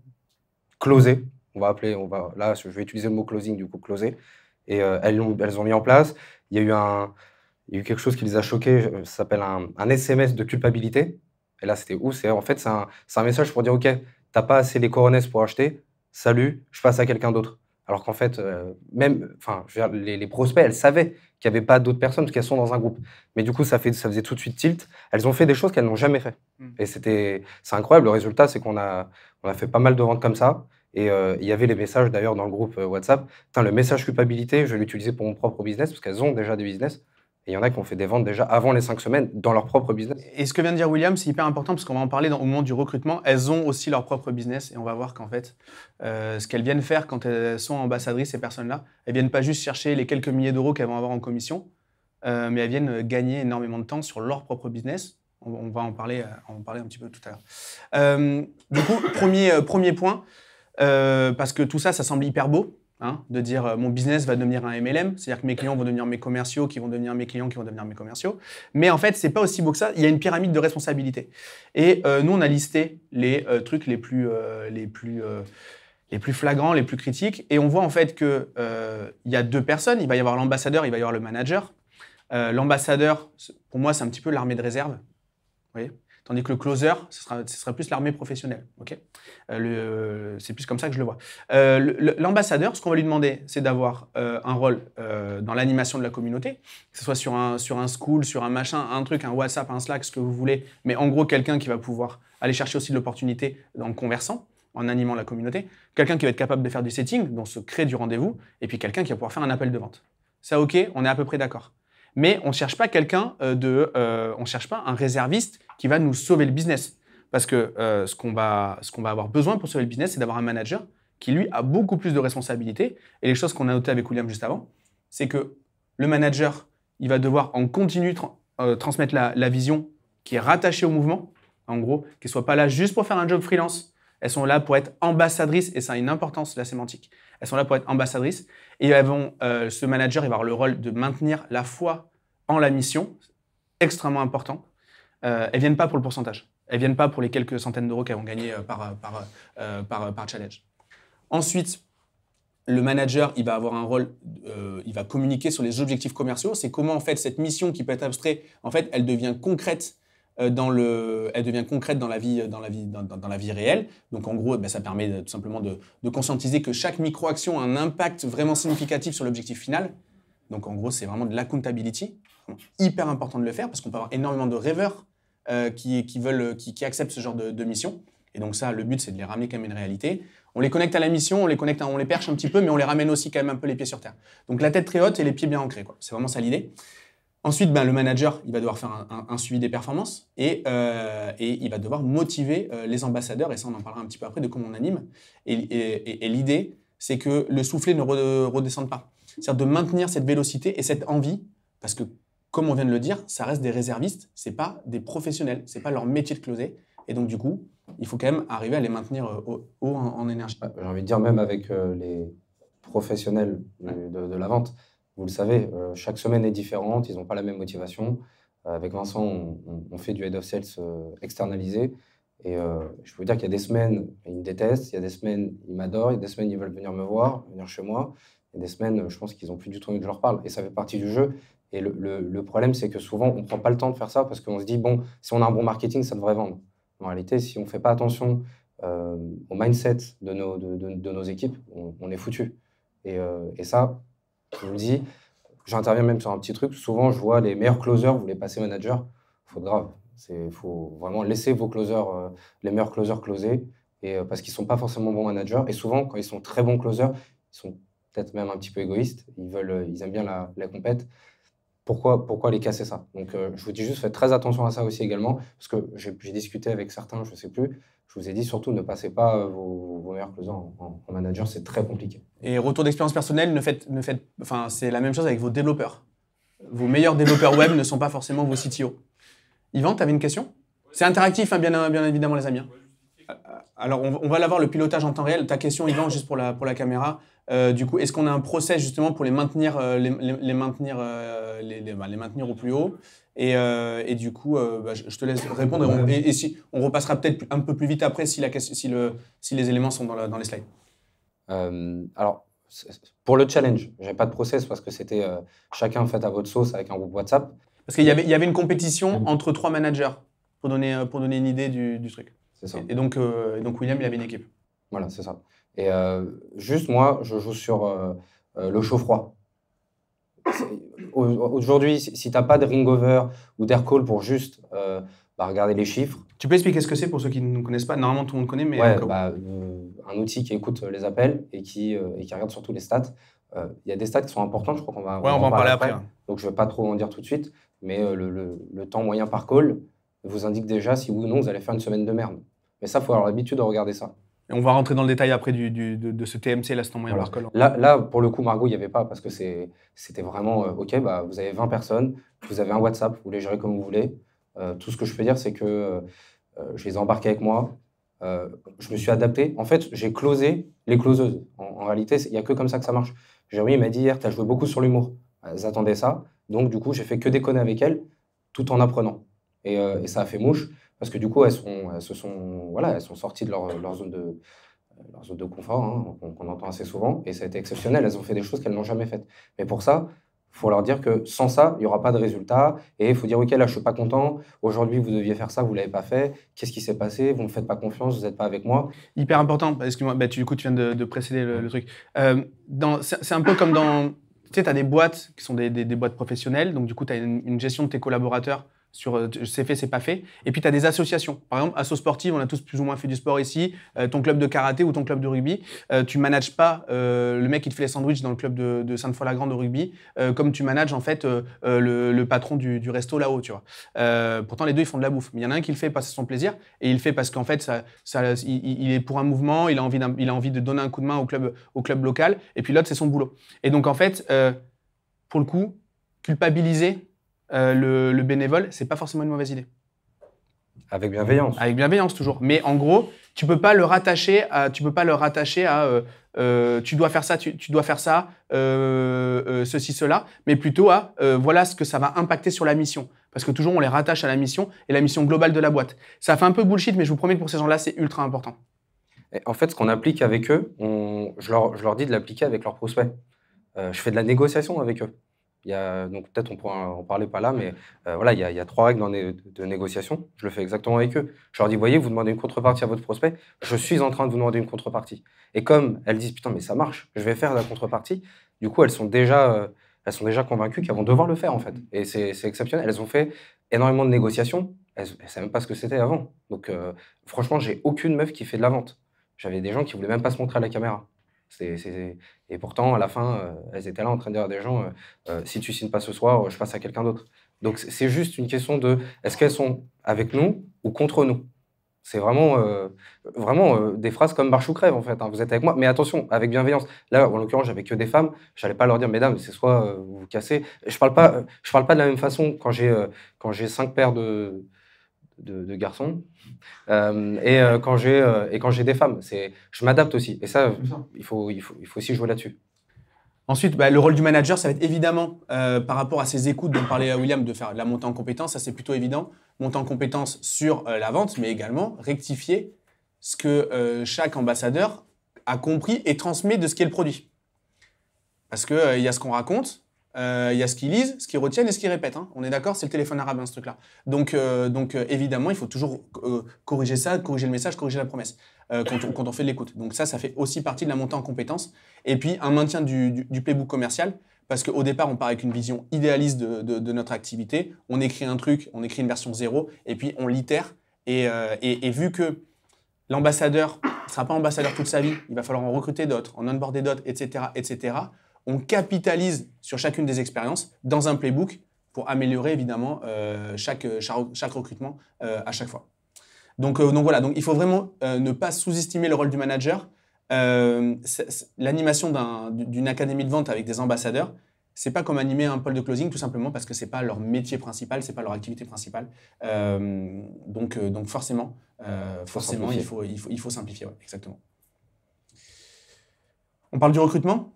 Speaker 2: closer. Là, je vais utiliser le mot closing, du coup, closer. Et elles ont mis en place. Il y a eu quelque chose qui les a choqués, ça s'appelle un SMS de culpabilité. Et là, c'était ouf. En fait, c'est un message pour dire, OK, t'as pas assez les coronesses pour acheter, salut, je passe à quelqu'un d'autre. Alors qu'en fait, les prospects, elles savaient qu'il n'y avait pas d'autres personnes parce qu'elles sont dans un groupe. Mais du coup, ça faisait tout de suite tilt. Elles ont fait des choses qu'elles n'ont jamais fait. Et c'est incroyable. Le résultat, c'est qu'on a fait pas mal de ventes comme ça. Et il y avait les messages d'ailleurs dans le groupe WhatsApp. Le message culpabilité, je vais l'utiliser pour mon propre business parce qu'elles ont déjà des business. Et il y en a qui ont fait des ventes déjà avant les 5 semaines dans leur propre business.
Speaker 1: Et ce que vient de dire William, c'est hyper important parce qu'on va en parler au moment du recrutement. Elles ont aussi leur propre business et on va voir qu'en fait, ce qu'elles viennent faire quand elles sont ambassadrices, ces personnes-là, elles viennent pas juste chercher les quelques milliers d'euros qu'elles vont avoir en commission. mais elles viennent gagner énormément de temps sur leur propre business. On va en parler un petit peu tout à l'heure. Du coup, premier point, parce que tout ça, ça semble hyper beau, hein, de dire mon business va devenir un MLM, c'est-à-dire que mes clients vont devenir mes commerciaux, qui vont devenir mes clients, qui vont devenir mes commerciaux. Mais en fait, c'est pas aussi beau que ça. Il y a une pyramide de responsabilité. Et nous, on a listé les trucs les plus flagrants, les plus critiques. Et on voit en fait qu'il y a deux personnes. Il va y avoir l'ambassadeur, il va y avoir le manager. L'ambassadeur, pour moi, c'est un petit peu l'armée de réserve. Vous voyez ? Tandis que le closer, ce sera plus l'armée professionnelle. Okay ? C'est plus comme ça que je le vois. L'ambassadeur, ce qu'on va lui demander, c'est d'avoir un rôle dans l'animation de la communauté, que ce soit sur un school, sur un machin, un truc, un WhatsApp, un Slack, ce que vous voulez, mais en gros, quelqu'un qui va pouvoir aller chercher aussi de l'opportunité en le conversant, en animant la communauté, quelqu'un qui va être capable de faire du setting, donc se créer du rendez-vous, et puis quelqu'un qui va pouvoir faire un appel de vente. Ça, ok, on est à peu près d'accord. Mais on ne cherche pas on cherche pas un réserviste qui va nous sauver le business. Parce que ce qu'on va avoir besoin pour sauver le business, c'est d'avoir un manager qui, lui, a beaucoup plus de responsabilités. Et les choses qu'on a notées avec William juste avant, c'est que le manager, il va devoir en continu transmettre la vision qui est rattachée au mouvement. En gros, qu'elles ne soient pas là juste pour faire un job freelance. Elles sont là pour être ambassadrices, et ça a une importance, la sémantique. Elles sont là pour être ambassadrices, et ce manager, il va avoir le rôle de maintenir la foi en la mission, extrêmement important. Elles ne viennent pas pour le pourcentage. Elles ne viennent pas pour les quelques centaines d'euros qu'elles vont gagner par challenge. Ensuite, le manager, il va avoir un rôle, il va communiquer sur les objectifs commerciaux. C'est comment, en fait, cette mission qui peut être abstraite, en fait, elle devient concrète dans la vie réelle. Donc, en gros, ça permet tout simplement de conscientiser que chaque micro-action a un impact vraiment significatif sur l'objectif final. Donc, en gros, c'est vraiment de l'accountability. Hyper important de le faire parce qu'on peut avoir énormément de rêveurs qui acceptent ce genre de mission. Et donc ça, le but, c'est de les ramener quand même à une réalité. On les connecte à la mission, on les perche un petit peu, mais on les ramène aussi quand même un peu les pieds sur terre. Donc la tête très haute et les pieds bien ancrés, quoi. C'est vraiment ça l'idée. Ensuite, le manager, il va devoir faire un suivi des performances et il va devoir motiver les ambassadeurs. Et ça, on en parlera un petit peu après de comment on anime. Et l'idée, c'est que le soufflet ne redescende pas. C'est-à-dire de maintenir cette vélocité et cette envie, parce que, comme on vient de le dire, ça reste des réservistes, c'est pas des professionnels, c'est pas leur métier de closer. Et donc, du coup, il faut quand même arriver à les maintenir haut en énergie.
Speaker 2: J'ai envie de dire, même avec les professionnels de la vente, vous le savez, chaque semaine est différente, ils n'ont pas la même motivation. Avec Vincent, on fait du head of sales externalisé. Et je peux vous dire qu'il y a des semaines, ils me détestent, il y a des semaines, ils m'adorent, il y a des semaines, ils veulent venir me voir, venir chez moi. Il y a des semaines, je pense qu'ils n'ont plus du tout envie que je leur parle. Et ça fait partie du jeu. Et le problème, c'est que souvent, on ne prend pas le temps de faire ça parce qu'on se dit, bon, si on a un bon marketing, ça devrait vendre. En réalité, si on ne fait pas attention au mindset de nos équipes, on est foutu. Et ça, je vous le dis, j'interviens même sur un petit truc. Souvent, je vois les meilleurs closers, vous les passez manager. Faute grave. Il faut vraiment laisser vos closers, les meilleurs closers closer. Parce qu'ils ne sont pas forcément bons managers. Et souvent, quand ils sont très bons closers, ils sont peut-être même un petit peu égoïstes. Ils aiment bien la compète. Pourquoi les casser ça? Donc, je vous dis juste, faites très attention à ça aussi également, parce que j'ai discuté avec certains, je ne sais plus, je vous ai dit surtout, ne passez pas vos meilleurs closers en manager, c'est très compliqué.
Speaker 1: Et retour d'expérience personnelle, c'est la même chose avec vos développeurs. Vos meilleurs développeurs web ne sont pas forcément vos CTO. Yvan, tu avais une question? C'est interactif, hein, bien évidemment, les amis. Alors, on va l'avoir, le pilotage en temps réel. Ta question, Yvan, juste pour la caméra. Du coup, est-ce qu'on a un process justement pour les maintenir au plus haut? Et du coup, je te laisse répondre. Et si, on repassera peut-être un peu plus vite après si les éléments sont dans les slides.
Speaker 2: Alors, pour le challenge, je n'avais pas de process parce que c'était chacun fait à votre sauce avec un groupe WhatsApp.
Speaker 1: Parce qu'il y avait une compétition entre 3 managers pour donner une idée du truc.
Speaker 2: C'est ça.
Speaker 1: Et donc William, il avait une équipe.
Speaker 2: Voilà, c'est ça. Et juste, moi, je joue sur le chaud-froid. Aujourd'hui, si tu n'as pas de ringover ou d'air-call pour juste regarder les chiffres.
Speaker 1: Tu peux expliquer ce que c'est pour ceux qui ne connaissent pas? Normalement, tout le monde connaît, mais...
Speaker 2: Ouais, un outil qui écoute les appels et qui regarde surtout les stats. Il y a des stats qui sont importantes, je crois qu'on va
Speaker 1: en parler après.
Speaker 2: Donc, je ne vais pas trop en dire tout de suite, mais le temps moyen par call vous indique déjà si oui ou non vous allez faire une semaine de merde. Mais ça, il faut avoir l'habitude de regarder ça.
Speaker 1: Et on va rentrer dans le détail après de ce TMC, l'assistant moyen
Speaker 2: Voilà.
Speaker 1: par call.
Speaker 2: Là, pour le coup, Margot, il n'y avait pas parce que c'était vraiment OK, bah, vous avez 20 personnes, vous avez un WhatsApp, vous les gérez comme vous voulez. Tout ce que je peux dire, c'est que je les ai embarqués avec moi. Je me suis adapté. En fait, j'ai closé les closeuses. En réalité, il n'y a que comme ça que ça marche. Jérémy m'a dit hier, tu as joué beaucoup sur l'humour. Elles attendaient ça. Donc, du coup, j'ai fait que déconner avec elles tout en apprenant. Et ça a fait mouche parce que du coup, elles sont sorties de leur zone de confort, hein, qu'on entend assez souvent. Et ça a été exceptionnel. Elles ont fait des choses qu'elles n'ont jamais faites. Mais pour ça, il faut leur dire que sans ça, il n'y aura pas de résultat. Et il faut dire, OK, là, je ne suis pas content. Aujourd'hui, vous deviez faire ça, vous ne l'avez pas fait. Qu'est-ce qui s'est passé? Vous ne me faites pas confiance, vous n'êtes pas avec moi.
Speaker 1: Hyper important, excuse-moi, du coup, tu viens de précéder le truc. C'est un peu comme dans... Tu sais, tu as des boîtes qui sont des boîtes professionnelles. Donc, du coup, tu as une gestion de tes collaborateurs sur c'est fait, c'est pas fait. Et puis, tu as des associations. Par exemple, Asso Sportive, on a tous plus ou moins fait du sport ici. Ton club de karaté ou ton club de rugby, tu manages pas le mec qui te fait les sandwichs dans le club de Sainte-Foy-la-Grande au rugby, comme tu manages en fait le patron du resto là-haut, tu vois. Pourtant, les deux, ils font de la bouffe. Mais il y en a un qui le fait parce que c'est son plaisir et il le fait parce qu'en fait, il est pour un mouvement, il a envie de donner un coup de main au club local. Et puis l'autre, c'est son boulot. Et donc, en fait, pour le coup, culpabiliser le bénévole, c'est pas forcément une mauvaise idée.
Speaker 2: Avec bienveillance.
Speaker 1: Avec bienveillance toujours. Mais en gros, tu peux pas le rattacher à tu dois faire ça, tu dois faire ça, ceci, cela, mais plutôt à voilà ce que ça va impacter sur la mission. Parce que toujours on les rattache à la mission et la mission globale de la boîte. Ça fait un peu bullshit, mais je vous promets que pour ces gens-là, c'est ultra important.
Speaker 2: Et en fait, ce qu'on applique avec eux, je leur dis de l'appliquer avec leurs prospects. Je fais de la négociation avec eux. Donc peut-être on pourra en parler pas là, mais voilà, il y a 3 règles de négociation. Je le fais exactement avec eux. Je leur dis, voyez, vous demandez une contrepartie à votre prospect, je suis en train de vous demander une contrepartie. Et comme elles disent, putain, mais ça marche, je vais faire la contrepartie, du coup, elles sont déjà convaincues qu'elles vont devoir le faire, en fait. Et c'est exceptionnel. Elles ont fait énormément de négociations. Elles ne savaient même pas ce que c'était avant. Donc franchement, j'ai aucune meuf qui fait de la vente. J'avais des gens qui voulaient même pas se montrer à la caméra. Et pourtant, à la fin, elles étaient là en train de dire à des gens si tu signes pas ce soir, je passe à quelqu'un d'autre. Donc, c'est juste une question de est-ce qu'elles sont avec nous ou contre nous? C'est vraiment des phrases comme marche ou crève, en fait. Hein. Vous êtes avec moi, mais attention, avec bienveillance. Là, en l'occurrence, j'avais que des femmes. Je n'allais pas leur dire, mesdames, c'est soit vous vous cassez. Je parle pas de la même façon quand j'ai 5 paires de garçons quand j'ai des femmes. Je m'adapte aussi. Et ça, il faut aussi jouer là-dessus.
Speaker 1: Ensuite, le rôle du manager, ça va être évidemment, par rapport à ses écoutes dont parlait William, de faire de la montée en compétence. Ça, c'est plutôt évident. Monter en compétence sur la vente, mais également rectifier ce que chaque ambassadeur a compris et transmet de ce qu'est le produit. Parce qu'il y a ce qu'on raconte, il y a ce qu'ils lisent, ce qu'ils retiennent et ce qu'ils répètent. Hein. On est d'accord, c'est le téléphone arabe, ce truc-là. Donc évidemment, il faut toujours corriger ça, corriger le message, corriger la promesse quand on fait de l'écoute. Donc ça fait aussi partie de la montée en compétences. Et puis un maintien du playbook commercial, parce qu'au départ, on part avec une vision idéaliste de notre activité. On écrit un truc, on écrit une version 0, et puis on l'itère. Et vu que l'ambassadeur ne sera pas ambassadeur toute sa vie, il va falloir en recruter d'autres, en onboarder d'autres, etc., etc., on capitalise sur chacune des expériences dans un playbook pour améliorer évidemment chaque recrutement à chaque fois. Donc voilà, donc il faut vraiment ne pas sous-estimer le rôle du manager. L'animation d'une académie de vente avec des ambassadeurs, c'est pas comme animer un pôle de closing, tout simplement parce que c'est pas leur métier principal, c'est pas leur activité principale. Donc forcément, il faut simplifier, ouais, exactement. On parle du recrutement.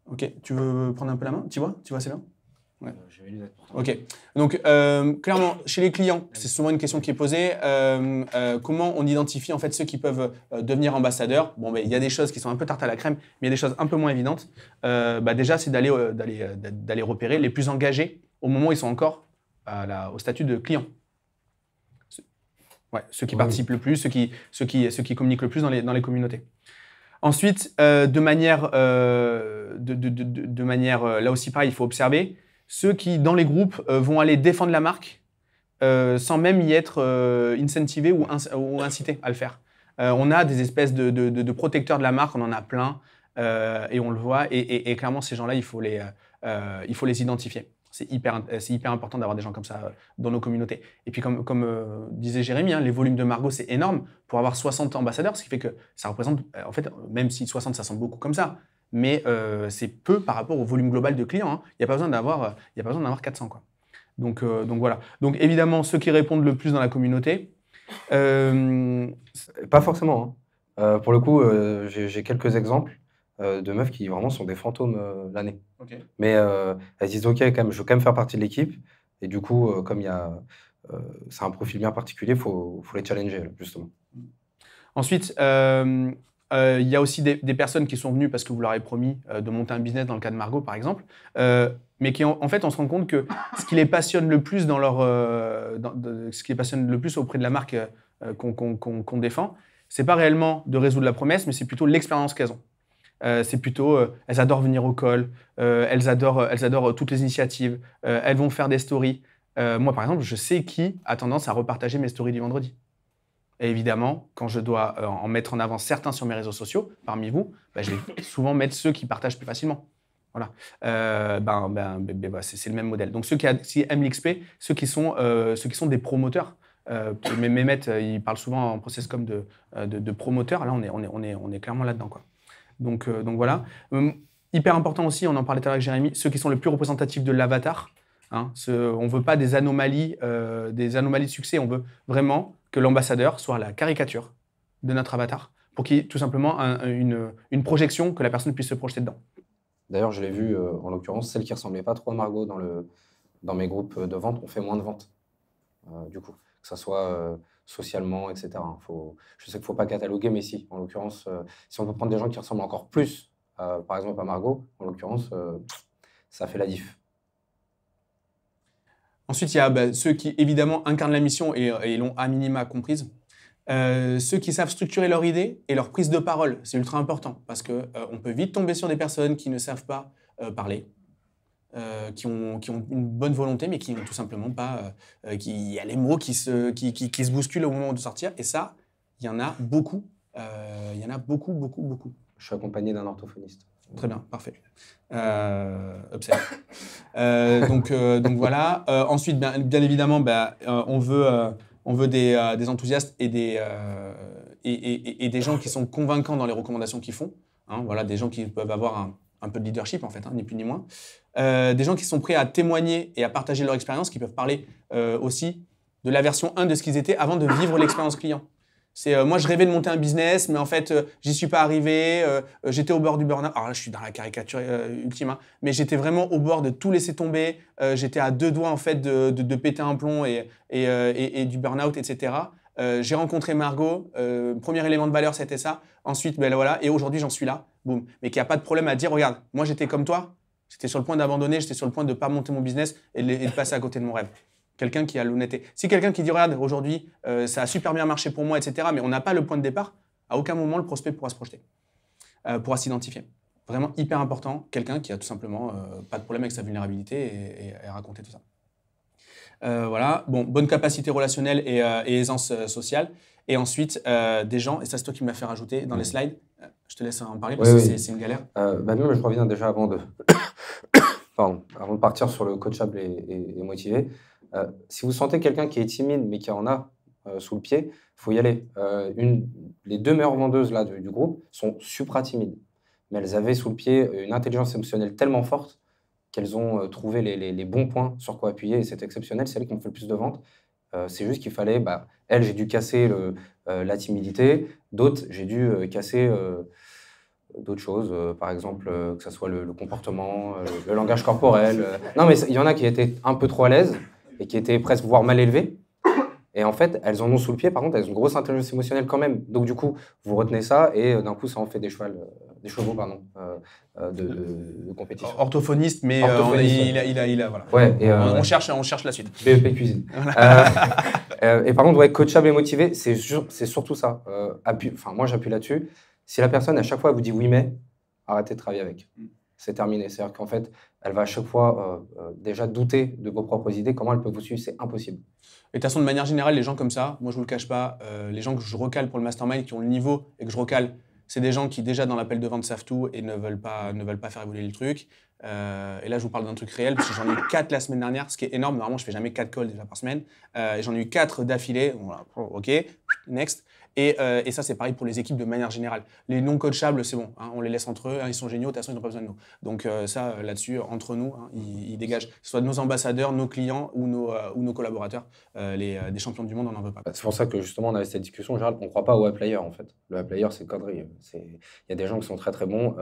Speaker 1: Ok, tu veux prendre un peu la main? Tu vois, c'est là? Ouais.
Speaker 2: J'avais les lettres pour toi.
Speaker 1: Ok, donc clairement, chez les clients, c'est souvent une question qui est posée. Comment on identifie en fait ceux qui peuvent devenir ambassadeurs? Bon, il y a des choses qui sont un peu tarte à la crème, mais il y a des choses un peu moins évidentes. Déjà, c'est d'aller repérer les plus engagés au moment où ils sont encore au statut de client. Ceux qui participent le plus, ceux qui communiquent le plus dans les communautés. Ensuite, de manière là aussi pareil, il faut observer ceux qui, dans les groupes, vont aller défendre la marque sans même y être incentivés ou incités à le faire. On a des espèces de protecteurs de la marque, on en a plein, et on le voit, et clairement, ces gens-là, il faut les identifier. C'est hyper important d'avoir des gens comme ça dans nos communautés. Et puis, comme disait Jérémy, hein, les volumes de Margot, c'est énorme pour avoir 60 ambassadeurs, ce qui fait que ça représente, en fait, même si 60, ça semble beaucoup comme ça, mais c'est peu par rapport au volume global de clients. Hein. Il n'y a pas besoin d'avoir 400, quoi. Donc voilà. Donc évidemment, ceux qui répondent le plus dans la communauté.
Speaker 2: Pas forcément. Hein. Pour le coup, j'ai quelques exemples de meufs qui vraiment sont des fantômes l'année.
Speaker 1: Okay.
Speaker 2: Mais elles disent ok, quand même, je veux quand même faire partie de l'équipe. Et du coup, comme c'est un profil bien particulier, faut les challenger justement.
Speaker 1: Ensuite, il y a aussi des personnes qui sont venues parce que vous leur avez promis de monter un business dans le cas de Margot, par exemple, mais qui, en fait, on se rend compte que ce qui les passionne le plus ce qui les passionne le plus auprès de la marque qu'on défend, c'est pas réellement de résoudre la promesse, mais c'est plutôt l'expérience qu'elles ont. C'est plutôt, elles adorent venir au call, elles adorent toutes les initiatives, elles vont faire des stories. Moi, par exemple, je sais qui a tendance à repartager mes stories du vendredi. Et évidemment, quand je dois en mettre en avant certains sur mes réseaux sociaux, parmi vous, je vais souvent mettre ceux qui partagent plus facilement. Voilà. C'est le même modèle. Donc ceux qui aiment l'XP, ceux qui sont des promoteurs. Mehmet, il parle souvent en process comme de promoteurs. Là, on est clairement là-dedans, quoi. Donc voilà. Hyper important aussi, on en parlait tout à l'heure avec Jérémy, ceux qui sont les plus représentatifs de l'avatar. Hein, on ne veut pas des anomalies de succès, on veut vraiment que l'ambassadeur soit la caricature de notre avatar pour qu'il y ait tout simplement une projection, que la personne puisse se projeter dedans.
Speaker 2: D'ailleurs, je l'ai vu, en l'occurrence, celle qui ne ressemblait pas trop à Margot dans mes groupes de vente, on fait moins de ventes, du coup, que ça soit socialement, etc. Je sais qu'il ne faut pas cataloguer, mais si, en l'occurrence, si on peut prendre des gens qui ressemblent encore plus, par exemple à Margot, en l'occurrence, ça fait la diff.
Speaker 1: Ensuite, il y a ceux qui, évidemment, incarnent la mission et l'ont à minima comprise. Ceux qui savent structurer leur idée et leur prise de parole, c'est ultra important parce qu'on peut vite tomber sur des personnes qui ne savent pas parler, qui ont une bonne volonté, mais qui n'ont tout simplement pas... Il y a les mots qui se bousculent au moment de sortir, et ça, il y en a beaucoup. Il y en a beaucoup, beaucoup, beaucoup.
Speaker 2: Je suis accompagné d'un orthophoniste.
Speaker 1: Très bien, parfait. Upsell. Donc voilà. Ensuite, bien évidemment, on veut des enthousiastes et des gens qui sont convaincants dans les recommandations qu'ils font. Hein, voilà, des gens qui peuvent avoir un peu de leadership, en fait, hein, ni plus ni moins. Des gens qui sont prêts à témoigner et à partager leur expérience, qui peuvent parler aussi de la version 1 de ce qu'ils étaient avant de vivre l'expérience client. Moi, je rêvais de monter un business, mais en fait, j'y suis pas arrivé. J'étais au bord du burn-out. Alors là, je suis dans la caricature ultime, hein, mais j'étais vraiment au bord de tout laisser tomber. J'étais à 2 doigts en fait de péter un plomb et du burn-out, etc. J'ai rencontré Margot. Premier élément de valeur, c'était ça. Ensuite, voilà. Et aujourd'hui, j'en suis là. Boum. Mais qu'il n'y a pas de problème à dire. Regarde, moi, j'étais comme toi. J'étais sur le point d'abandonner. J'étais sur le point de pas monter mon business et de passer à côté de mon rêve. Quelqu'un qui a l'honnêteté. Si quelqu'un qui dit, regarde, aujourd'hui, ça a super bien marché pour moi, etc., mais on n'a pas le point de départ, à aucun moment, le prospect pourra se projeter, pourra s'identifier. Vraiment hyper important, quelqu'un qui a tout simplement pas de problème avec sa vulnérabilité et raconter tout ça. Voilà. Bon, bonne capacité relationnelle et aisance sociale. Et ensuite, des gens, et ça c'est toi qui m'as fait rajouter dans les slides, je te laisse en parler parce que c'est une galère.
Speaker 2: Même je reviens déjà avant de partir sur le coachable et motivé. Si vous sentez quelqu'un qui est timide mais qui en a sous le pied, il faut y aller. Les 2 meilleures vendeuses là, du groupe sont supra timides, mais elles avaient sous le pied une intelligence émotionnelle tellement forte qu'elles ont trouvé les bons points sur quoi appuyer, et c'est exceptionnel, c'est elles qui ont fait le plus de ventes. C'est juste qu'il fallait, elles, j'ai dû casser la timidité, d'autres, j'ai dû casser d'autres choses, par exemple, que ce soit le comportement, le langage corporel. Non, mais il y en a qui étaient un peu trop à l'aise et qui étaient presque voire mal élevées. Et en fait, elles en ont sous le pied, par contre, elles ont une grosse intelligence émotionnelle quand même. Donc du coup, vous retenez ça et d'un coup, ça en fait des chevaux de compétition.
Speaker 1: Orthophoniste, mais il a voilà.
Speaker 2: Ouais, et,
Speaker 1: on cherche la suite.
Speaker 2: BEP cuisine. Et par contre, coachable et motivé, c'est surtout ça. Moi, j'appuie là-dessus. Si la personne, à chaque fois, elle vous dit oui, mais, arrêtez de travailler avec. C'est terminé. C'est-à-dire qu'en fait, elle va à chaque fois déjà douter de vos propres idées. Comment elle peut vous suivre? C'est impossible.
Speaker 1: Et de toute façon, de manière générale, les gens comme ça, moi je ne vous le cache pas, les gens que je recale pour le mastermind, qui ont le niveau et que je recale, c'est des gens qui déjà dans l'appel de vente savent tout et ne veulent pas faire évoluer le truc. Et là, je vous parle d'un truc réel, parce que j'en ai eu 4 la semaine dernière, ce qui est énorme. Normalement, je fais jamais 4 calls déjà par semaine. Et j'en ai eu 4 d'affilée. Voilà. OK, next. Et ça, c'est pareil pour les équipes de manière générale. Les non coachables, c'est bon, hein, on les laisse entre eux, hein, ils sont géniaux, de toute façon, ils n'ont pas besoin de nous. Donc ça, là-dessus, entre nous, hein, ils dégagent, que ce soit nos ambassadeurs, nos clients ou nos collaborateurs. Des champions du monde, on n'en veut pas.
Speaker 2: C'est pour ça que justement, on avait cette discussion, Gérald, on ne croit pas au web player, en fait. Le web player, c'est connerie. Il y a des gens qui sont très très bons.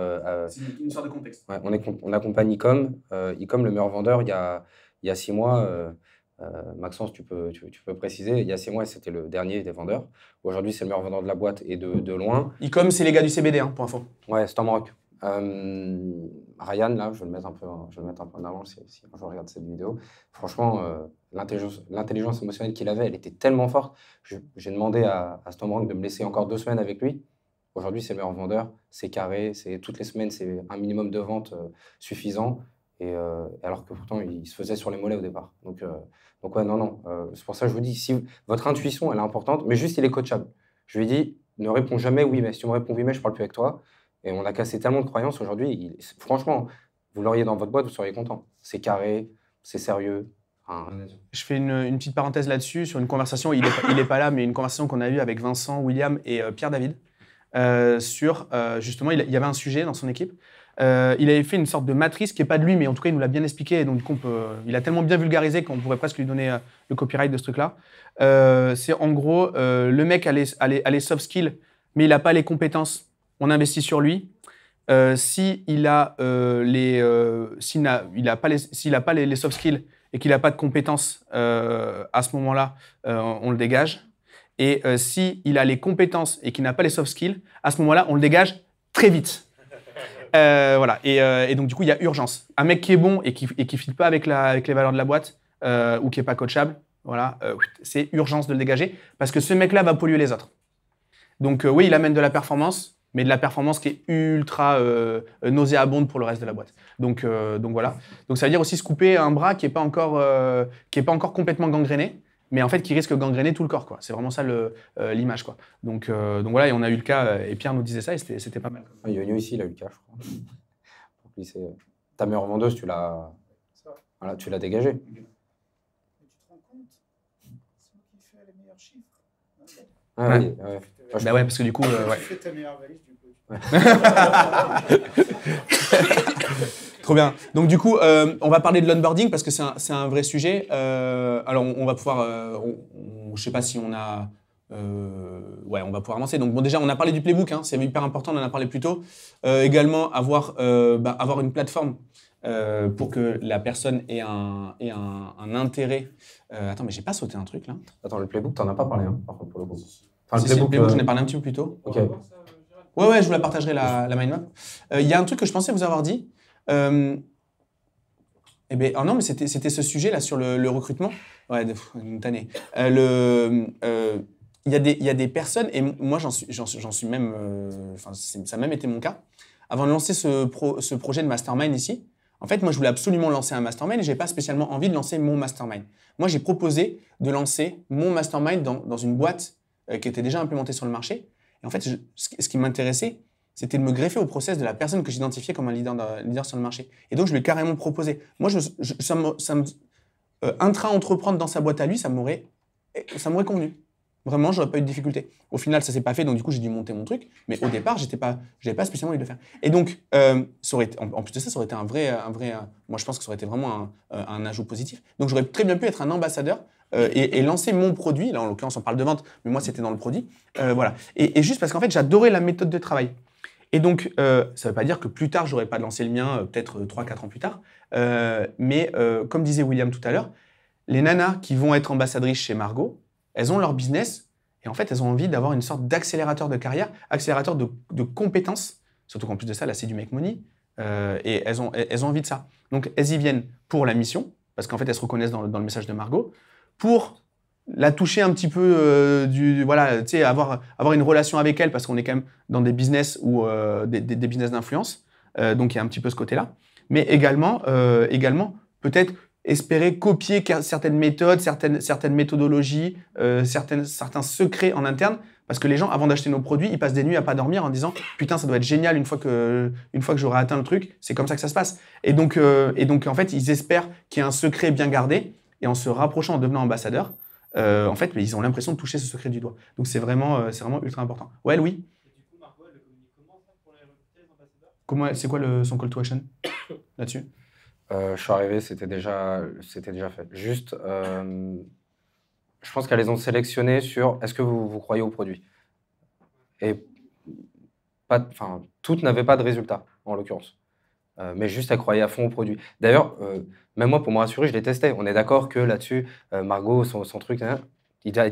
Speaker 1: C'est une sorte de contexte.
Speaker 2: Ouais, on accompagne Ecom. Ecom, le meilleur vendeur, il y a 6 mois... Maxence, tu peux préciser, il y a 6 mois, c'était le dernier des vendeurs. Aujourd'hui, c'est le meilleur vendeur de la boîte et de loin.
Speaker 1: Ecom, c'est les gars du CBD, hein, pour info.
Speaker 2: Ouais, c'est en Maroc. Ryan, là, je vais le mettre un peu en avant si un jour je regarde cette vidéo. Franchement, l'intelligence émotionnelle qu'il avait, elle était tellement forte. J'ai demandé à Stormrank de me laisser encore 2 semaines avec lui. Aujourd'hui, c'est le meilleur vendeur, c'est carré, toutes les semaines, c'est un minimum de vente suffisant. Alors que pourtant, il se faisait sur les mollets au départ. Donc ouais, non. C'est pour ça que je vous dis, si votre intuition, elle est importante, mais juste, il est coachable. Je lui ai dit, ne réponds jamais oui, mais si tu me réponds oui, mais je ne parle plus avec toi. Et on a cassé tellement de croyances aujourd'hui. Franchement, vous l'auriez dans votre boîte, vous seriez content. C'est carré, c'est sérieux.
Speaker 1: Je fais une petite parenthèse là-dessus, sur une conversation, il est pas là, mais une conversation qu'on a eue avec Vincent, William et Pierre-David, sur, justement, il y avait un sujet dans son équipe. Il avait fait une sorte de matrice qui n'est pas de lui, mais en tout cas, il nous l'a bien expliqué. Et donc, du coup, il a tellement bien vulgarisé qu'on pourrait presque lui donner le copyright de ce truc-là. C'est en gros, le mec a les soft skills, mais il n'a pas les compétences. On investit sur lui. S'il n'a pas les soft skills et qu'il n'a pas de compétences, à ce moment-là, on le dégage. Et s'il a les compétences et qu'il n'a pas les soft skills, à ce moment-là, on le dégage très vite. Voilà. Et donc, du coup, il y a urgence. Un mec qui est bon et qui ne file pas avec les valeurs de la boîte ou qui n'est pas coachable, voilà, c'est urgence de le dégager parce que ce mec-là va polluer les autres. Donc, oui, il amène de la performance, mais de la performance qui est ultra nauséabonde pour le reste de la boîte. Donc voilà. Donc, ça veut dire aussi se couper un bras qui n'est pas encore complètement gangréné, mais en fait qui risque de gangréner tout le corps, quoi. C'est vraiment ça l'image, quoi. Donc voilà, et on a eu le cas, et Pierre nous disait ça, et c'était pas mal.
Speaker 2: Yoyo ici, il a eu le cas, je crois. Donc, lui, ta meilleure vendeuse, tu l'as dégagée.
Speaker 4: Mais tu te rends compte, c'est moi qui fais les meilleurs chiffres.
Speaker 2: Ah, oui, ouais.
Speaker 1: Bah ouais, parce que du coup, ouais.
Speaker 4: Tu fais ta meilleure valise, du coup.
Speaker 1: Trop bien. Donc du coup, on va parler de l'onboarding parce que c'est un vrai sujet. Alors on va pouvoir, je sais pas si on a, ouais, on va pouvoir avancer. Donc bon, déjà on a parlé du playbook, hein, c'est hyper important, on en a parlé plus tôt. Également avoir une plateforme pour que la personne ait un intérêt. Attends, mais j'ai pas sauté un truc là.
Speaker 2: Attends, le playbook, t'en as pas parlé, hein, par contre pour le coup.
Speaker 1: Enfin, le playbook, j'en ai parlé un petit peu plus tôt.
Speaker 2: Ok.
Speaker 1: Ouais, je vous la partagerai la mind map. Il y a un truc que je pensais vous avoir dit. Non, mais c'était ce sujet-là sur le recrutement. Ouais, une tannée. Il y a des personnes, et moi j'en suis même, ça a même été mon cas. Avant de lancer ce projet de mastermind ici, en fait, moi je voulais absolument lancer un mastermind et je n'avais pas spécialement envie de lancer mon mastermind. Moi j'ai proposé de lancer mon mastermind dans une boîte qui était déjà implémentée sur le marché. Et en fait, ce qui m'intéressait, c'était de me greffer au process de la personne que j'identifiais comme un leader sur le marché. Et donc, je lui ai carrément proposé. Moi, intra-entreprendre dans sa boîte à lui, ça m'aurait convenu. Vraiment, je n'aurais pas eu de difficulté. Au final, ça ne s'est pas fait, donc du coup, j'ai dû monter mon truc. Mais au départ, je n'avais pas spécialement envie de le faire. Et donc, en plus de ça, ça aurait été moi, je pense que ça aurait été vraiment un ajout positif. Donc, j'aurais très bien pu être un ambassadeur et lancer mon produit. Là, en l'occurrence, on parle de vente, mais moi, c'était dans le produit. Voilà. Et juste parce qu'en fait, j'adorais la méthode de travail. Et donc, ça ne veut pas dire que plus tard, je n'aurais pas lancé le mien, peut-être 3-4 ans plus tard. Mais comme disait William tout à l'heure, les nanas qui vont être ambassadrices chez Margot, elles ont leur business et en fait, elles ont envie d'avoir une sorte d'accélérateur de carrière, accélérateur de compétences. Surtout qu'en plus de ça, là, c'est du make money. Et elles ont envie de ça. Donc, elles y viennent pour la mission, parce qu'en fait, elles se reconnaissent dans le message de Margot, pour la toucher un petit peu, voilà, tu sais, avoir une relation avec elle, parce qu'on est quand même dans des business ou des business d'influence. Donc, il y a un petit peu ce côté-là. Mais également peut-être espérer copier certaines méthodes, certaines méthodologies, certains secrets en interne Parce que les gens, avant d'acheter nos produits, ils passent des nuits à pas dormir en disant « Putain, ça doit être génial une fois que j'aurai atteint le truc. » C'est comme ça que ça se passe. Et donc, en fait, ils espèrent qu'il y a un secret bien gardé. Et en se rapprochant, en devenant ambassadeur, en fait, ils ont l'impression de toucher ce secret du doigt. Donc, c'est vraiment ultra important. Ouais, Louis?
Speaker 5: Et du coup, Margot, elle le communique comment ça pour les recruter, les ambassadeurs?
Speaker 1: C'est quoi son call to action là-dessus?
Speaker 2: Je suis arrivé, c'était déjà fait. Juste, je pense qu'elles les ont sélectionnées sur est-ce que vous croyez au produit. Et toutes n'avaient pas de résultat, en l'occurrence. Mais juste, elles croyaient à fond au produit. D'ailleurs, même moi, pour me rassurer, je l'ai testé. On est d'accord que là-dessus, Margot, son truc, il n'y a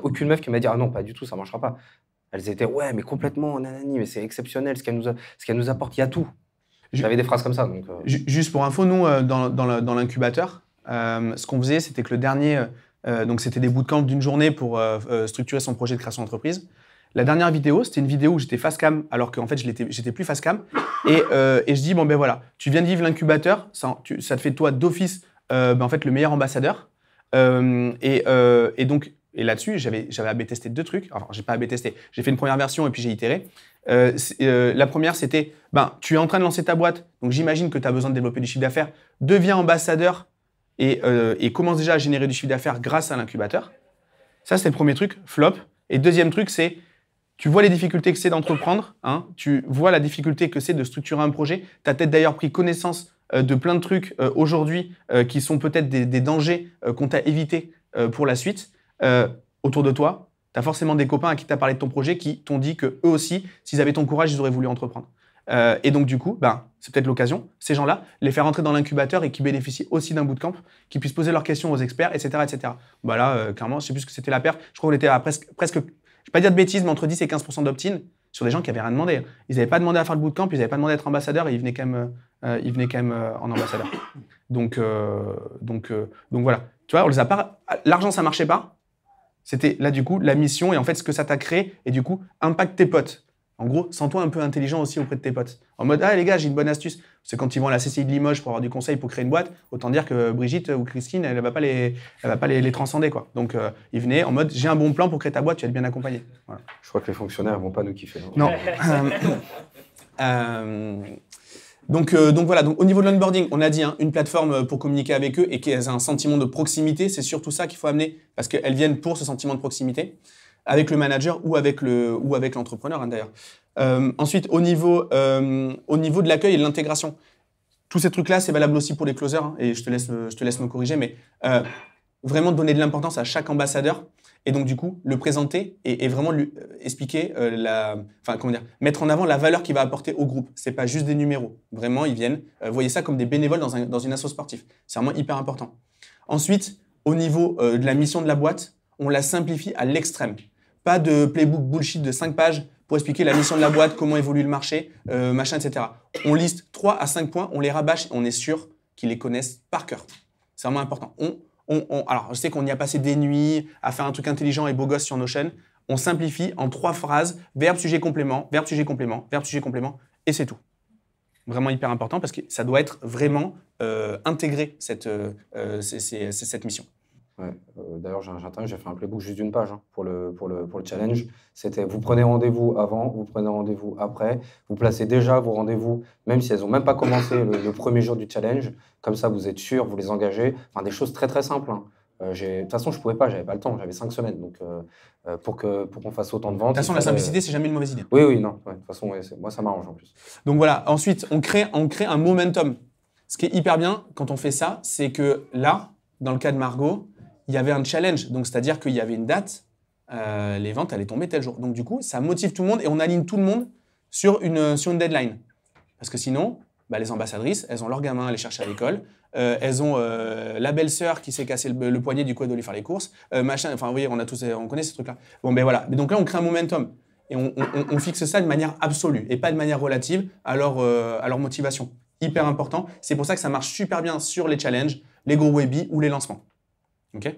Speaker 2: aucune meuf qui m'a dit « Ah non, pas du tout, ça ne marchera pas ». Elles étaient « Ouais, mais complètement, nanani, mais c'est exceptionnel, ce qu'elle nous apporte, il y a tout ». J'avais des phrases comme ça. Donc,
Speaker 1: Juste pour info, nous, dans l'incubateur, ce qu'on faisait, c'était que le dernier, donc c'était des bootcamps d'une journée pour structurer son projet de création d'entreprise. La dernière vidéo, c'était une vidéo où j'étais face cam, alors qu'en fait, j'étais plus face cam. Et je dis, bon ben voilà, tu viens de vivre l'incubateur, ça te fait de toi d'office en fait, le meilleur ambassadeur. Et là-dessus, j'avais AB testé 2 trucs. Enfin, j'ai pas AB testé, j'ai fait une première version et puis j'ai itéré. La première, c'était, tu es en train de lancer ta boîte, donc j'imagine que tu as besoin de développer du chiffre d'affaires. Deviens ambassadeur et commence déjà à générer du chiffre d'affaires grâce à l'incubateur. Ça, c'est le premier truc, flop. Et deuxième truc, c'est, tu vois les difficultés que c'est d'entreprendre, hein, tu vois la difficulté que c'est de structurer un projet. Tu as peut-être d'ailleurs pris connaissance de plein de trucs aujourd'hui qui sont peut-être des dangers qu'on t'a évités pour la suite. Autour de toi, tu as forcément des copains à qui tu as parlé de ton projet qui t'ont dit qu'eux aussi, s'ils avaient ton courage, ils auraient voulu entreprendre. Et donc, du coup, c'est peut-être l'occasion, ces gens-là, les faire entrer dans l'incubateur et qui bénéficient aussi d'un bootcamp, qui puissent poser leurs questions aux experts, etc. etc. Là, clairement, je ne sais plus ce que c'était la perf. Je crois qu'on était à presque, je ne vais pas dire de bêtises, mais entre 10 et 15% d'opt-in sur des gens qui n'avaient rien demandé. Ils n'avaient pas demandé à faire le bootcamp, ils n'avaient pas demandé à être ambassadeurs et ils venaient quand même, en ambassadeur. Donc voilà. Tu vois, on les a pas. L'argent, ça ne marchait pas. C'était là, du coup, la mission et en fait ce que ça t'a créé et du coup, impacte tes potes. En gros, sens-toi un peu intelligent aussi auprès de tes potes. En mode, ah les gars, j'ai une bonne astuce. C'est quand ils vont à la CCI de Limoges pour avoir du conseil pour créer une boîte, autant dire que Brigitte ou Christine, elle va pas les transcender, quoi. Donc, ils venaient en mode, j'ai un bon plan pour créer ta boîte, tu vas être bien accompagné. Voilà.
Speaker 2: je crois que les fonctionnaires vont pas nous kiffer.
Speaker 1: Non. Donc voilà, donc au niveau de l'onboarding, on a dit une plateforme pour communiquer avec eux et qui a un sentiment de proximité, c'est surtout ça qu'il faut amener parce qu'elles viennent pour ce sentiment de proximité avec le manager ou avec l'entrepreneur d'ailleurs. Ensuite, au niveau de l'accueil et de l'intégration, tous ces trucs-là, c'est valable aussi pour les closers et je te laisse me corriger, mais vraiment donner de l'importance à chaque ambassadeur. Et donc, du coup, le présenter et vraiment lui expliquer mettre en avant la valeur qu'il va apporter au groupe. C'est pas juste des numéros. Vraiment, ils viennent, voyez ça comme des bénévoles dans une asso sportive. C'est vraiment hyper important. Ensuite, au niveau de la mission de la boîte, on la simplifie à l'extrême. Pas de playbook bullshit de 5 pages pour expliquer la mission de la boîte, comment évolue le marché, machin, etc. On liste 3 à 5 points, on les rabâche et on est sûr qu'ils les connaissent par cœur. C'est vraiment important. Alors, je sais qu'on y a passé des nuits à faire un truc intelligent et beau gosse sur Notion. On simplifie en 3 phrases, verbe, sujet, complément, verbe, sujet, complément, verbe, sujet, complément, et c'est tout. Vraiment hyper important parce que ça doit être vraiment intégré, cette mission.
Speaker 2: Ouais, d'ailleurs, j'ai fait un playbook juste d'une page pour le challenge. C'était vous prenez rendez-vous avant, vous prenez rendez-vous après, vous placez déjà vos rendez-vous, même si elles n'ont même pas commencé le premier jour du challenge. Comme ça, vous êtes sûr, vous les engagez. Enfin, des choses très très simples. De toute façon, je ne pouvais pas, j'avais pas le temps, j'avais 5 semaines. Donc, pour qu'on fasse autant de ventes.
Speaker 1: De toute façon, la simplicité, c'est jamais une mauvaise idée.
Speaker 2: Oui, non. De toute façon, moi, ça m'arrange en plus.
Speaker 1: Donc voilà, ensuite, on crée un momentum. Ce qui est hyper bien quand on fait ça, c'est que là, dans le cas de Margot, il y avait un challenge, donc c'est-à-dire qu'il y avait une date, les ventes allaient tomber tel jour. Donc du coup, ça motive tout le monde et on aligne tout le monde sur une deadline. Parce que sinon, les ambassadrices, elles ont leur gamin à aller chercher à l'école, elles ont la belle-sœur qui s'est cassé le poignet, du coup elle doit lui faire les courses, machin, enfin vous voyez, on connaît ces trucs-là. Bon ben voilà, mais donc là on crée un momentum et on fixe ça de manière absolue et pas de manière relative à leur motivation. Hyper important, c'est pour ça que ça marche super bien sur les challenges, les gros webis ou les lancements. Ok ?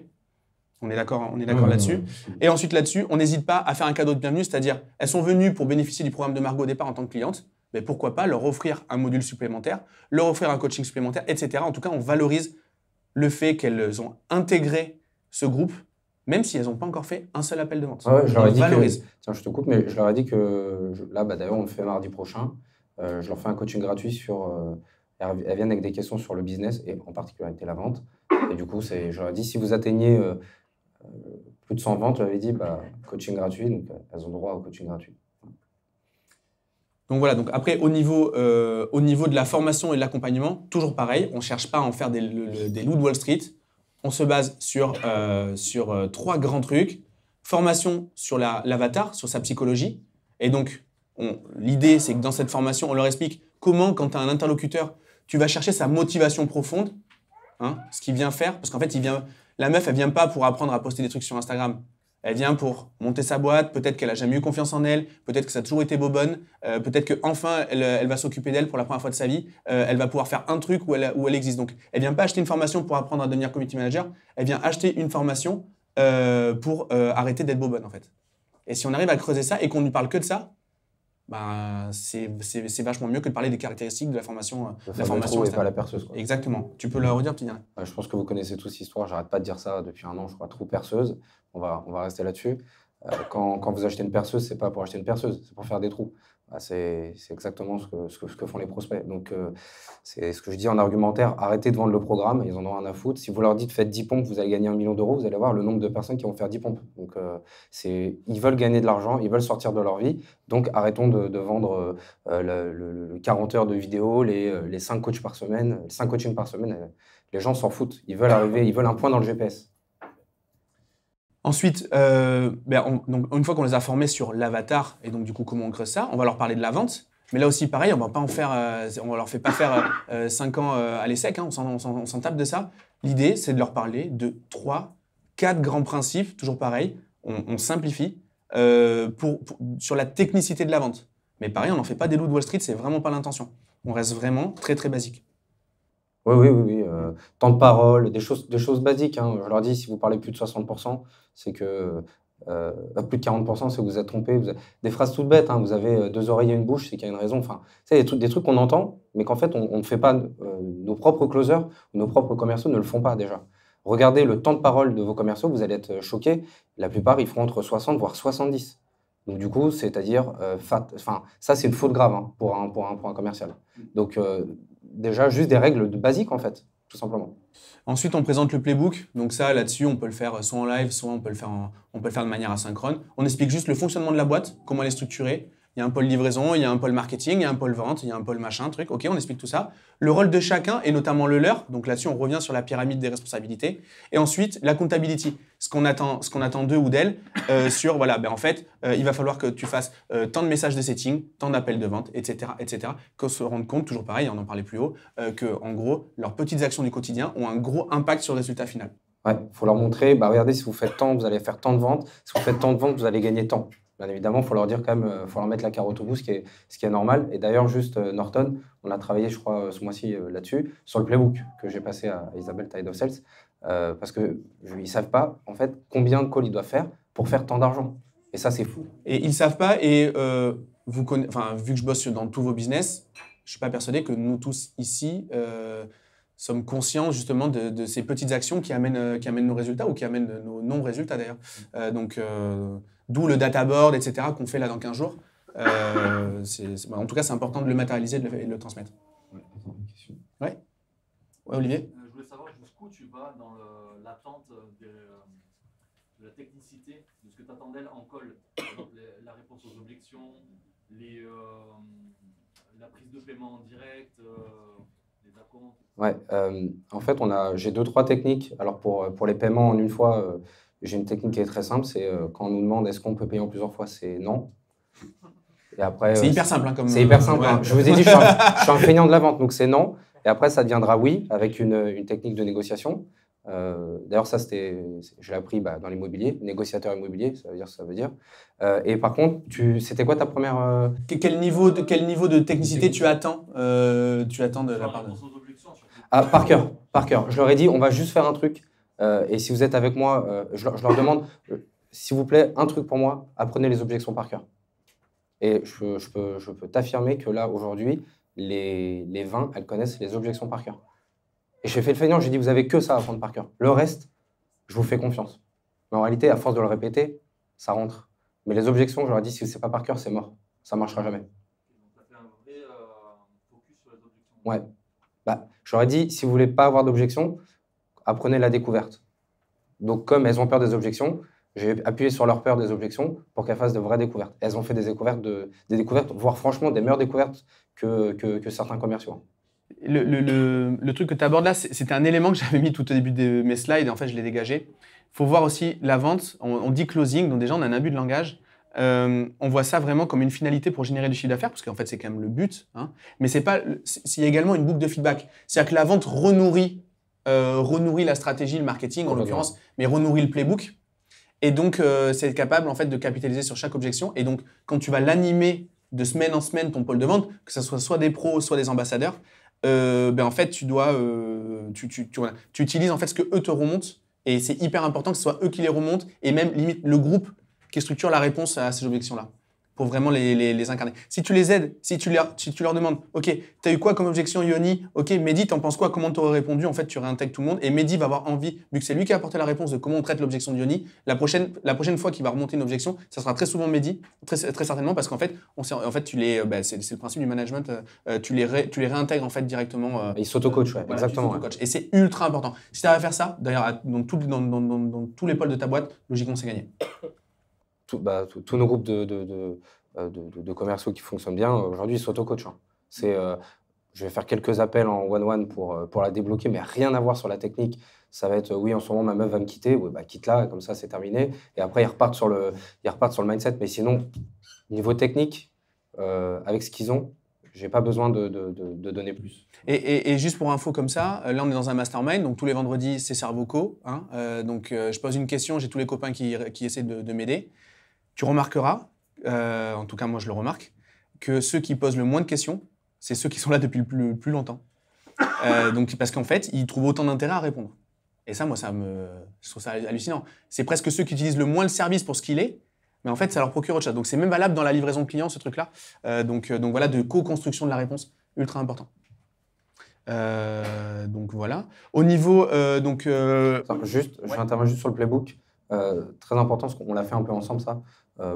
Speaker 1: On est d'accord là-dessus. Ouais. Et ensuite, là-dessus, on n'hésite pas à faire un cadeau de bienvenue, c'est-à-dire, elles sont venues pour bénéficier du programme de Margot au départ en tant que cliente, mais pourquoi pas leur offrir un module supplémentaire, leur offrir un coaching supplémentaire, etc. En tout cas, on valorise le fait qu'elles ont intégré ce groupe même si elles n'ont pas encore fait un seul appel de vente.
Speaker 2: Ouais, je leur ai dit
Speaker 1: valorise.
Speaker 2: tiens, je te coupe, mais je leur ai dit que là, d'ailleurs, on le fait mardi prochain. Je leur fais un coaching gratuit sur. Elles viennent avec des questions sur le business et en particularité la vente. Et du coup, je leur ai dit si vous atteignez plus de 100 ventes, je leur ai dit coaching gratuit. Donc, elles ont droit au coaching gratuit.
Speaker 1: Donc voilà, donc après, au niveau de la formation et de l'accompagnement, toujours pareil, on ne cherche pas à en faire des loups de Wall Street. On se base sur 3 grands trucs. Formation sur l'avatar, sur sa psychologie. Et donc, l'idée, c'est que dans cette formation, on leur explique comment, quand tu as un interlocuteur, tu vas chercher sa motivation profonde, hein, ce qu'il vient faire. Parce qu'en fait, la meuf, elle ne vient pas pour apprendre à poster des trucs sur Instagram. Elle vient pour monter sa boîte, peut-être qu'elle a jamais eu confiance en elle, peut-être que ça a toujours été bobonne, peut-être qu'enfin elle va s'occuper d'elle pour la première fois de sa vie, elle va pouvoir faire un truc où elle existe. Donc elle vient pas acheter une formation pour apprendre à devenir community manager, elle vient acheter une formation pour arrêter d'être bobonne en fait. Et si on arrive à creuser ça et qu'on ne parle que de ça, c'est vachement mieux que de parler des caractéristiques de la formation.
Speaker 2: La formation et pas la perceuse, quoi.
Speaker 1: Exactement. Tu peux le redire, tu dirais.
Speaker 2: Je pense que vous connaissez tous l'histoire, j'arrête pas de dire ça depuis un an, je crois, trou perceuse. On va rester là-dessus. Quand vous achetez une perceuse, c'est pas pour acheter une perceuse, c'est pour faire des trous. C'est exactement ce que font les prospects. Donc, c'est ce que je dis en argumentaire, arrêtez de vendre le programme, ils en ont rien à foutre. Si vous leur dites faites 10 pompes, vous allez gagner 1 million d'euros, vous allez voir le nombre de personnes qui vont faire 10 pompes. Donc, ils veulent gagner de l'argent, ils veulent sortir de leur vie. Donc, arrêtons de vendre le 40 heures de vidéo, les 5 coachs par semaine, les 5 coachings par semaine. Les gens s'en foutent. Ils veulent arriver, ils veulent un point dans le GPS.
Speaker 1: Ensuite, donc, une fois qu'on les a formés sur l'avatar et donc du coup comment on creuse ça, on va leur parler de la vente. Mais là aussi, pareil, on va pas en faire, on leur fait pas faire 5 ans à l'ESSEC, hein, on s'en tape de ça. L'idée, c'est de leur parler de 3, 4 grands principes, toujours pareil, on simplifie sur la technicité de la vente. Mais pareil, on n'en fait pas des loups de Wall Street, c'est vraiment pas l'intention. On reste vraiment très très basique.
Speaker 2: Oui. Temps de parole, des choses basiques, hein. Je leur dis, si vous parlez plus de 60%, c'est que plus de 40%, c'est que vous êtes trompé. Des phrases toutes bêtes, hein. Vous avez 2 oreilles et une bouche, c'est qu'il y a une raison. Enfin, des trucs qu'on entend, mais qu'en fait, on ne fait pas. Nos propres closers, nos propres commerciaux ne le font pas déjà. Regardez le temps de parole de vos commerciaux, vous allez être choqués. La plupart, ils feront entre 60 voire 70. Donc du coup, c'est-à-dire, ça c'est une faute grave, hein, pour un commercial. Donc déjà, juste des règles basiques en fait, tout simplement.
Speaker 1: Ensuite, on présente le playbook. Donc ça, là-dessus, on peut le faire soit en live, soit on peut le faire de manière asynchrone. On explique juste le fonctionnement de la boîte, comment elle est structurée. Il y a un pôle livraison, il y a un pôle marketing, il y a un pôle vente, il y a un pôle machin, truc. Ok, on explique tout ça. Le rôle de chacun, et notamment le leur. Donc là-dessus, on revient sur la pyramide des responsabilités. Et ensuite, la comptability. Ce qu'on attend d'eux ou d'elles sur, voilà, en fait, il va falloir que tu fasses tant de messages de setting, tant d'appels de vente, etc., etc. Qu'on se rende compte, toujours pareil, on en parlait plus haut, que en gros, leurs petites actions du quotidien ont un gros impact sur le résultat final.
Speaker 2: Ouais, il faut leur montrer, regardez, si vous faites tant, vous allez faire tant de ventes. Si vous faites tant de ventes, vous allez gagner tant. Bien évidemment, il faut leur dire quand même, faut leur mettre la carotte au bout, ce qui est normal. Et d'ailleurs, juste Norton, on a travaillé, je crois, ce mois-ci là-dessus, sur le playbook que j'ai passé à Isabelle, Tide of Sales, parce qu'ils ne savent pas, en fait, combien de calls ils doivent faire pour faire tant d'argent. Et ça, c'est fou.
Speaker 1: Et ils ne savent pas, et vu que je bosse dans tous vos business, je ne suis pas persuadé que nous tous ici sommes conscients justement de ces petites actions qui amènent nos résultats ou qui amènent nos non-résultats d'ailleurs. D'où le data board, etc., qu'on fait là dans 15 jours. En tout cas, c'est important de le matérialiser et de le transmettre.
Speaker 2: Ouais, attends, une question.
Speaker 1: Ouais, Olivier.
Speaker 5: Je voulais savoir jusqu'où tu vas dans l'attente de la technicité, de ce que tu attends d'elle en call. Par exemple, la réponse aux objections, la prise de paiement en direct, les acomptes.
Speaker 2: Ouais, en fait, j'ai 2-3 techniques. Alors, pour les paiements en une fois, j'ai une technique qui est très simple. C'est quand on nous demande est-ce qu'on peut payer en plusieurs fois, c'est non. Et après,
Speaker 1: c'est hyper simple. Hein,
Speaker 2: c'est hyper simple.
Speaker 1: Ouais.
Speaker 2: Hein. Je vous ai dit, je suis un feignant de la vente, donc c'est non. Et après, ça deviendra oui, avec une technique de négociation. D'ailleurs, ça, je l'ai appris dans l'immobilier, négociateur immobilier, ça veut dire. Et par contre, c'était quoi ta première...
Speaker 1: Quel niveau de technicité tu attends de la part de...
Speaker 2: Par cœur. Je leur ai dit, on va juste faire un truc. Et si vous êtes avec moi, je leur demande, s'il vous plaît, un truc pour moi, apprenez les objections par cœur. Et je peux t'affirmer que là, aujourd'hui, les 20, elles connaissent les objections par cœur. Et j'ai fait le feignant, j'ai dit, vous avez que ça à apprendre par cœur. Le reste, je vous fais confiance. Mais en réalité, à force de le répéter, ça rentre. Mais les objections, je leur ai dit, si c'est pas par cœur, c'est mort. Ça marchera jamais.
Speaker 5: Donc, tu as fait un vrai focus sur les objections.
Speaker 2: Ouais. Bah, je leur ai dit, si vous voulez pas avoir d'objections, apprenez la découverte. Donc, comme elles ont peur des objections, j'ai appuyé sur leur peur des objections pour qu'elles fassent de vraies découvertes. Elles ont fait des découvertes, voire franchement des meilleures découvertes que certains commerciaux.
Speaker 1: Le truc que tu abordes là, c'était un élément que j'avais mis tout au début de mes slides et en fait je l'ai dégagé. Il faut voir aussi la vente, on dit closing, donc déjà on a un abus de langage. On voit ça vraiment comme une finalité pour générer du chiffre d'affaires, parce qu'en fait c'est quand même le but. Hein. Mais il y a également une boucle de feedback. C'est-à-dire que la vente renourrit la stratégie, le marketing en l'occurrence, mais renourrit le playbook. Et donc c'est capable en fait de capitaliser sur chaque objection. Et donc quand tu vas l'animer de semaine en semaine ton pôle de vente, que ce soit des pros, soit des ambassadeurs, en fait, tu utilises en fait ce que eux te remontent et c'est hyper important que ce soit eux qui les remontent et même limite le groupe qui structure la réponse à ces objections-là pour vraiment les incarner. Si tu les aides, si tu leur demandes, ok, t'as eu quoi comme objection Yoni? Ok, Mehdi, t'en penses quoi? Comment t'aurais répondu? En fait, tu réintègres tout le monde et Mehdi va avoir envie, vu que c'est lui qui a apporté la réponse de comment on traite l'objection de Yoni, la prochaine fois qu'il va remonter une objection, ça sera très souvent Mehdi, très certainement parce qu'en fait, c'est le principe du management, tu les réintègres en fait directement.
Speaker 2: Ils s'auto-coachent, ouais,
Speaker 1: voilà,
Speaker 2: exactement.
Speaker 1: Ouais. Et c'est ultra important. Si tu arrives à faire ça, d'ailleurs, dans tous les pôles de ta boîte, logiquement, c'est gagné.
Speaker 2: Tous nos groupes de commerciaux qui fonctionnent bien, aujourd'hui, ils s'auto-coachent. Hein. Je vais faire quelques appels en one-one pour la débloquer, mais rien à voir sur la technique. Ça va être, oui, en ce moment, ma meuf va me quitter. Oui, quitte-la, comme ça, c'est terminé. Et après, ils repartent sur le mindset. Mais sinon, niveau technique, avec ce qu'ils ont, je n'ai pas besoin de donner plus.
Speaker 1: Et juste pour info comme ça, là, on est dans un mastermind. Donc, tous les vendredis, c'est Servoco. Hein, je pose une question. J'ai tous les copains qui essaient de m'aider. Tu remarqueras, en tout cas moi je le remarque, que ceux qui posent le moins de questions, c'est ceux qui sont là depuis le plus longtemps. Parce qu'en fait, ils trouvent autant d'intérêt à répondre. Et ça, moi, je trouve ça hallucinant. C'est presque ceux qui utilisent le moins le service pour ce qu'il est, mais en fait, ça leur procure autre chose. Donc c'est même valable dans la livraison client, ce truc-là. Donc voilà, de co-construction de la réponse, ultra important. Donc voilà. Au niveau...
Speaker 2: J'interviens juste sur le playbook. Très important, parce qu'on l'a fait un peu ensemble, ça.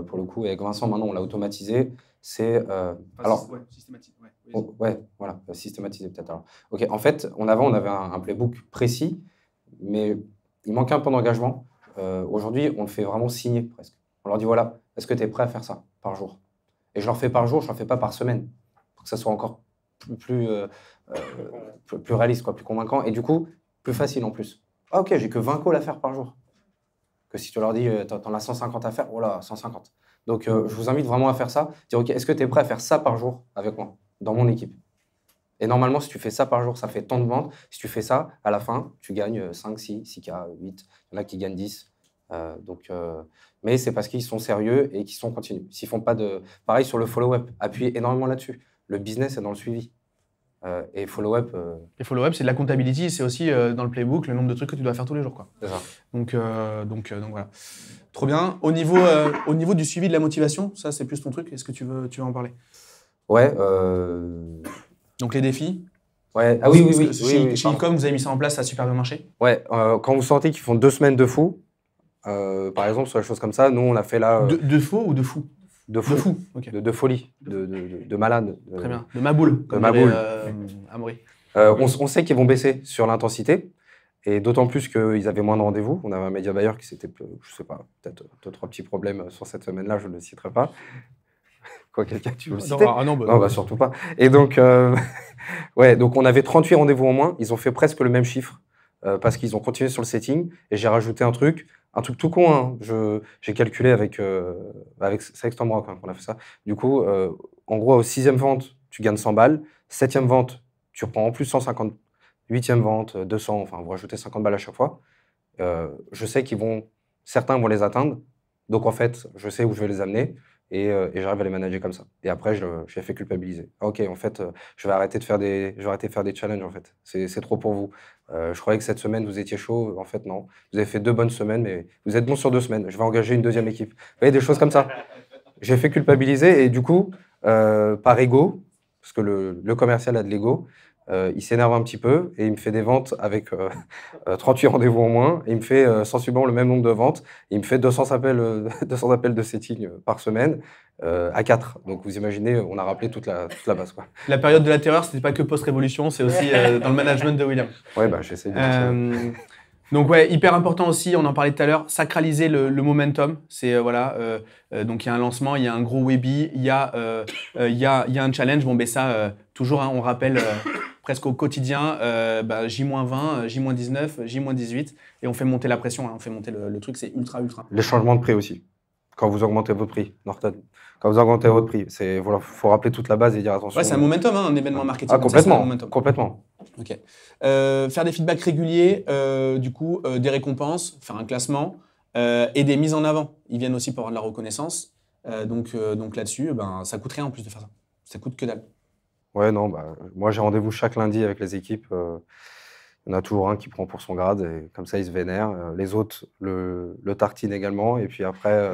Speaker 2: Pour le coup, avec Vincent, maintenant, on l'a automatisé. C'est systématisé peut-être. Alors, ok. En fait, on avait un playbook précis, mais il manquait un peu d'engagement. Aujourd'hui, on le fait vraiment signer presque. On leur dit voilà, est-ce que tu es prêt à faire ça par jour? Et je leur fais par jour, je leur fais pas par semaine, pour que ça soit encore plus réaliste, quoi, plus convaincant, et du coup plus facile en plus. Ah ok, j'ai que 20 calls à faire par jour. Que si tu leur dis, t'en as 150 à faire, oh là, 150. Donc, je vous invite vraiment à faire ça. Dire, OK, est-ce que tu es prêt à faire ça par jour avec moi, dans mon équipe? Et normalement, si tu fais ça par jour, ça fait tant de ventes. Si tu fais ça, à la fin, tu gagnes 5, 6K, 8. Il y en a qui gagnent 10. Mais c'est parce qu'ils sont sérieux et qu'ils sont continus. S'ils font pas de... Pareil sur le follow-up, appuyez énormément là-dessus. Le business est dans le suivi. Et follow-up...
Speaker 1: Et follow-up, c'est de la comptabilité, c'est aussi dans le playbook le nombre de trucs que tu dois faire tous les jours, quoi.
Speaker 2: C'est ça.
Speaker 1: Donc voilà. Trop bien. Au niveau du suivi de la motivation, ça c'est plus ton truc. Est-ce que tu veux en parler?
Speaker 2: Ouais.
Speaker 1: Donc les défis.
Speaker 2: Ouais. Ah oui.
Speaker 1: Chez Ecom, vous avez mis ça en place, ça a super bien marché.
Speaker 2: Ouais. Quand vous sentez qu'ils font 2 semaines de fou, par exemple sur des choses comme ça, nous on a fait là.
Speaker 1: De faux ou de fou? De fou. Okay.
Speaker 2: De folie, de malade.
Speaker 1: Très bien. De maboule.
Speaker 2: De maboule.
Speaker 1: Amaury.
Speaker 2: On sait qu'ils vont baisser sur l'intensité. Et d'autant plus qu'ils avaient moins de rendez-vous. On avait un média buyer qui s'était, je sais pas, peut-être 2-3 petits problèmes sur cette semaine-là, je ne le citerai pas. Quoi, quelqu'un, tu veux le citer? Non, surtout pas. Et donc, donc on avait 38 rendez-vous en moins. Ils ont fait presque le même chiffre parce qu'ils ont continué sur le setting. Et j'ai rajouté un truc tout con. Hein. J'ai calculé avec Sexton qu'on a fait ça. Du coup, en gros, au 6e vente, tu gagnes 100 balles. 7e vente, tu reprends en plus 150. 8e vente, 200, enfin, vous rajoutez 50 balles à chaque fois. Je sais certains vont les atteindre. Donc, en fait, je sais où je vais les amener et j'arrive à les manager comme ça. Et après, je les fais culpabiliser. Ok, en fait, je vais arrêter de faire des challenges, en fait. C'est trop pour vous. Je croyais que cette semaine, vous étiez chaud. En fait, non. Vous avez fait 2 bonnes semaines, mais vous êtes bon sur 2 semaines. Je vais engager une 2e équipe. Vous voyez, des choses comme ça. J'ai fait culpabiliser et du coup, par ego, parce que le commercial a de l'ego, il s'énerve un petit peu et il me fait des ventes avec 38 rendez-vous en moins. Et il me fait sensiblement le même nombre de ventes. Et il me fait 200 appels, 200 appels de setting par semaine à 4. Donc vous imaginez, on a rappelé toute la base, quoi.
Speaker 1: La période de la terreur, c'était pas que post-révolution, c'est aussi dans le management de William.
Speaker 2: Ouais, bah, j'essaie de...
Speaker 1: Donc ouais, hyper important aussi, on en parlait tout à l'heure, sacraliser le momentum. C'est donc il y a un lancement, il y a un gros webi, il y a un challenge. Bon ben ça, toujours, hein, on rappelle presque au quotidien, J-20, J-19, J-18, et on fait monter la pression, hein, on fait monter le truc, c'est ultra.
Speaker 2: Les changements de prix aussi. Quand vous augmentez votre prix, Norton. Quand vous augmentez votre prix, voilà, faut rappeler toute la base et dire attention.
Speaker 1: Ouais, c'est un momentum, hein, un événement marketing.
Speaker 2: Ah, complètement,
Speaker 1: ça, un momentum.
Speaker 2: complètement.
Speaker 1: Ok. Faire des feedbacks réguliers, des récompenses, faire un classement et des mises en avant. Ils viennent aussi pour avoir de la reconnaissance. Donc là-dessus, ça coûte rien en plus de faire ça. Ça coûte que dalle.
Speaker 2: Ouais, non, moi j'ai rendez-vous chaque lundi avec les équipes. Il y en a toujours un qui prend pour son grade et comme ça ils se vénèrent. Les autres le tartinent également. Et puis après,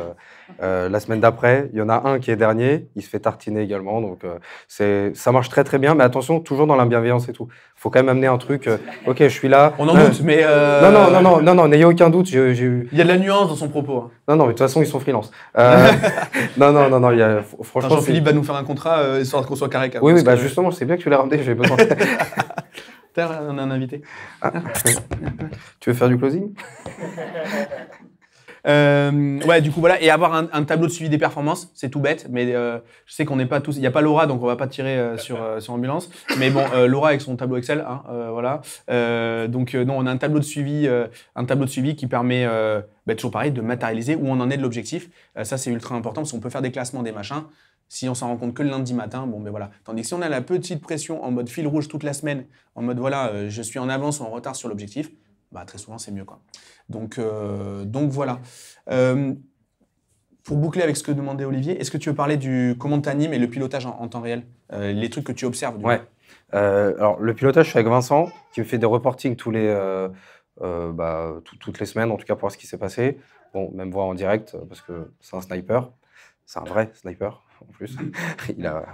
Speaker 2: la semaine d'après, il y en a un qui est dernier, il se fait tartiner également. Donc ça marche très très bien. Mais attention, toujours dans la bienveillance et tout. Il faut quand même amener un truc. Ok, je suis là.
Speaker 1: On en doute, mais.
Speaker 2: Non, n'ayez aucun doute. J'ai eu...
Speaker 1: Il y a de la nuance dans son propos. Hein.
Speaker 2: Non, mais de toute façon, ils sont freelance. Non, franchement.
Speaker 1: Jean-Philippe va nous faire un contrat histoire qu'on soit carré.
Speaker 2: Oui, justement, c'est bien que tu l'aies ramené, j'ai besoin.
Speaker 1: On a un invité.
Speaker 2: Ah. Tu veux faire du closing?
Speaker 1: Ouais, du coup, voilà. Et avoir un tableau de suivi des performances, c'est tout bête, mais je sais qu'on n'est pas tous. Il n'y a pas Laura, donc on va pas tirer sur Ambulance. Mais bon, Laura avec son tableau Excel, hein, voilà. Non, on a un tableau de suivi qui permet, toujours pareil, de matérialiser où on en est de l'objectif. Ça, c'est ultra important parce qu'on peut faire des classements, des machins. Si on s'en rend compte que le lundi matin, voilà. Tandis que si on a la petite pression en mode fil rouge toute la semaine, en mode voilà, je suis en avance ou en retard sur l'objectif, très souvent c'est mieux, quoi. Donc voilà. Pour boucler avec ce que demandait Olivier, est-ce que tu veux parler du comment tu animes et le pilotage en temps réel, les trucs que tu observes?
Speaker 2: Ouais. Alors le pilotage, je suis avec Vincent qui me fait des reportings toutes les semaines, en tout cas pour voir ce qui s'est passé. Bon, même voir en direct parce que c'est un sniper, c'est un vrai sniper. En plus, il a,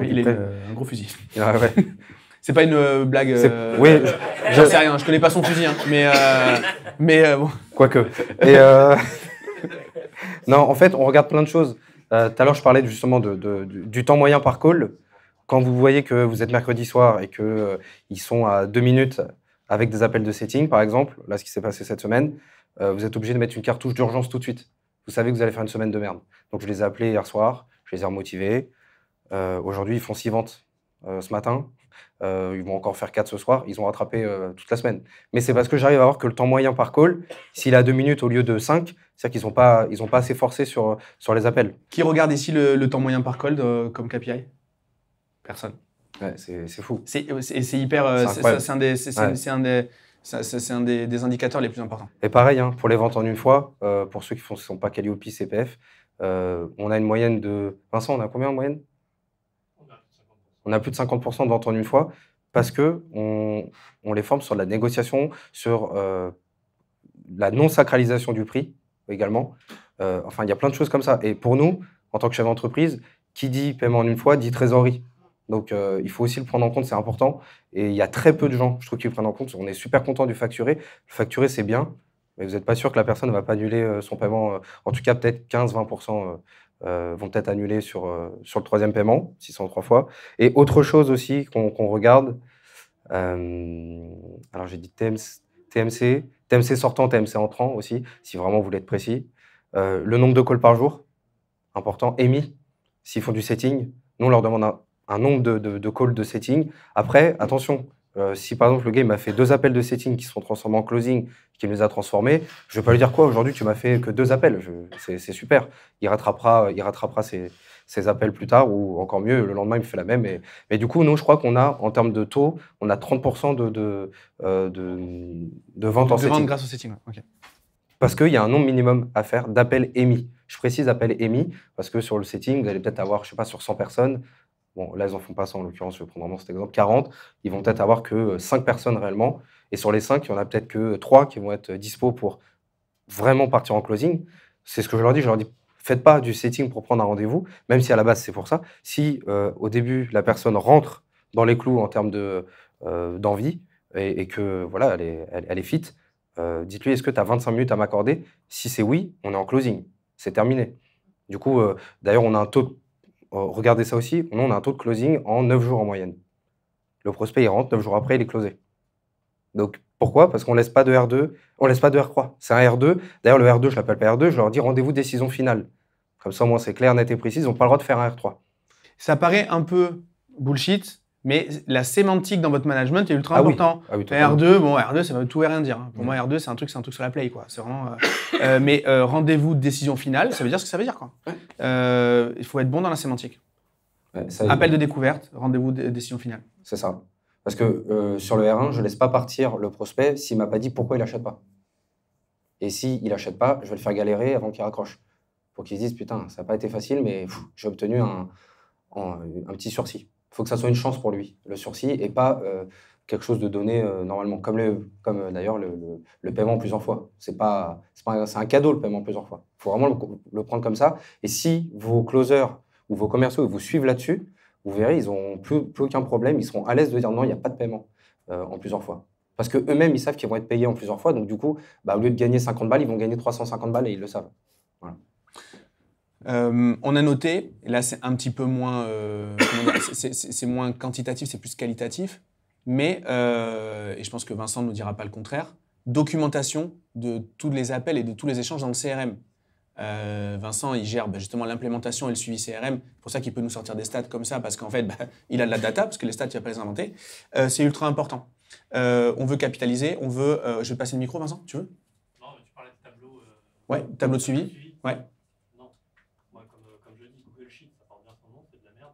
Speaker 1: il est un gros fusil.
Speaker 2: Ouais.
Speaker 1: C'est pas une blague.
Speaker 2: Oui,
Speaker 1: j'en sais rien. Je connais pas son fusil, hein, mais bon.
Speaker 2: Quoique. Et non, en fait, on regarde plein de choses. Tout à l'heure, je parlais justement du temps moyen par call. Quand vous voyez que vous êtes mercredi soir et que ils sont à 2 minutes avec des appels de setting, par exemple, là, ce qui s'est passé cette semaine, vous êtes obligé de mettre une cartouche d'urgence tout de suite. Vous savez que vous allez faire une semaine de merde. Donc, je les ai appelés hier soir, je les ai remotivés. Aujourd'hui, ils font 6 ventes ce matin. Ils vont encore faire 4 ce soir. Ils ont rattrapé toute la semaine. Mais c'est parce que j'arrive à voir que le temps moyen par call, s'il est à 2 minutes au lieu de 5, c'est-à-dire qu'ils n'ont pas assez forcé sur les appels.
Speaker 1: Qui regarde ici le temps moyen par call comme KPI? Personne.
Speaker 2: Ouais, c'est fou.
Speaker 1: C'est hyper... C'est un des indicateurs les plus importants.
Speaker 2: Et pareil, hein, pour les ventes en une fois, pour ceux qui ne sont pas Calliope, CPF, on a une moyenne de... Vincent, on a combien en moyenne? On a plus de 50% de ventes en une fois parce qu'on les forme sur la négociation, sur la non-sacralisation du prix également. Il y a plein de choses comme ça. Et pour nous, en tant que chef d'entreprise, qui dit paiement en une fois dit trésorerie. Donc, il faut aussi le prendre en compte, c'est important. Et il y a très peu de gens, je trouve, qui le prennent en compte. On est super content du facturé. Le facturé, c'est bien, mais vous n'êtes pas sûr que la personne ne va pas annuler son paiement. En tout cas, peut-être 15-20% vont peut-être annuler sur le troisième paiement, si c'est en 3 fois. Et autre chose aussi qu'on regarde, alors j'ai dit TMC sortant, TMC entrant aussi, si vraiment vous voulez être précis. Le nombre de calls par jour, important. EMI, s'ils font du setting, nous on leur demande un nombre de calls de setting. Après, attention, si par exemple le gars m'a fait 2 appels de setting qui sont transformés en closing, qui les a transformés, je ne vais pas lui dire quoi, aujourd'hui tu m'as fait que 2 appels, c'est super. Il rattrapera ses appels plus tard, ou encore mieux, le lendemain il me fait la même. Mais du coup, nous, je crois qu'on a, en termes de taux, on a 30% de ventes en setting. De ventes
Speaker 1: grâce au setting, ok.
Speaker 2: Parce qu'il y a un nombre minimum à faire d'appels émis. Je précise appels émis, parce que sur le setting, vous allez peut-être avoir, je ne sais pas, sur 100 personnes, bon, là, ils n'en font pas ça, en l'occurrence, je vais prendre vraiment cet exemple, 40, ils vont peut-être avoir que 5 personnes réellement, et sur les 5, il y en a peut-être que 3 qui vont être dispo pour vraiment partir en closing. C'est ce que je leur dis, faites pas du setting pour prendre un rendez-vous, même si à la base, c'est pour ça. Si au début, la personne rentre dans les clous en termes d'envie et que voilà, elle est fit, dites-lui, est-ce que tu as 25 minutes à m'accorder? Si c'est oui, on est en closing. C'est terminé. Du coup, d'ailleurs, on a un taux de, regardez ça aussi, on a un taux de closing en 9 jours en moyenne. Le prospect, il rentre, 9 jours après, il est closé. Donc, pourquoi? Parce qu'on ne laisse pas de R2, on ne laisse pas de R3. C'est un R2. D'ailleurs, le R2, je ne l'appelle pas R2, je leur dis rendez-vous décision finale. Comme ça, au moins, c'est clair, net et précis, ils n'ont pas le droit de faire un R3.
Speaker 1: Ça paraît un peu bullshit, mais la sémantique dans votre management est ultra important.
Speaker 2: Ah oui,
Speaker 1: R2, bon, R2, ça veut tout et rien dire. Pour moi, R2, c'est un truc sur la play, quoi. C'est vraiment. Mais rendez-vous de décision finale, ça veut dire ce que ça veut dire, quoi. Il faut être bon dans la sémantique.
Speaker 2: Ouais,
Speaker 1: Appel de découverte, rendez-vous de décision finale.
Speaker 2: C'est ça. Parce que sur le R1, je ne laisse pas partir le prospect s'il ne m'a pas dit pourquoi il n'achète pas. Et s'il n'achète pas, je vais le faire galérer avant qu'il raccroche. Pour qu'il se dise, putain, ça n'a pas été facile, mais j'ai obtenu un petit sursis. Il faut que ça soit une chance pour lui, le sursis, et pas quelque chose de donné normalement. Comme d'ailleurs le paiement plusieurs fois. C'est un cadeau, le paiement plusieurs fois. Il faut vraiment le prendre comme ça. Et si vos closers ou vos commerciaux vous suivent là-dessus, vous verrez, ils n'ont plus aucun problème. Ils seront à l'aise de dire non, il n'y a pas de paiement en plusieurs fois. Parce qu'eux-mêmes, ils savent qu'ils vont être payés en plusieurs fois. Donc, du coup, au lieu de gagner 50 balles, ils vont gagner 350 balles et ils le savent. Voilà.
Speaker 1: On a noté, et là c'est un petit peu moins, c'est moins quantitatif, c'est plus qualitatif, mais, et je pense que Vincent ne nous dira pas le contraire, documentation de tous les appels et de tous les échanges dans le CRM. Vincent, il gère justement l'implémentation et le suivi CRM. C'est pour ça qu'il peut nous sortir des stats comme ça, parce qu'en fait, il a de la data, parce que les stats, il ne va pas les inventer. C'est ultra important. On veut capitaliser, on veut... je vais passer le micro, Vincent, tu veux?
Speaker 5: Non, mais tu parlais de tableau...
Speaker 1: Ouais, tableau de suivi. Ouais.
Speaker 5: Non. Moi, comme je dis, Google Sheet, ça porte bien son nom, c'est de la merde.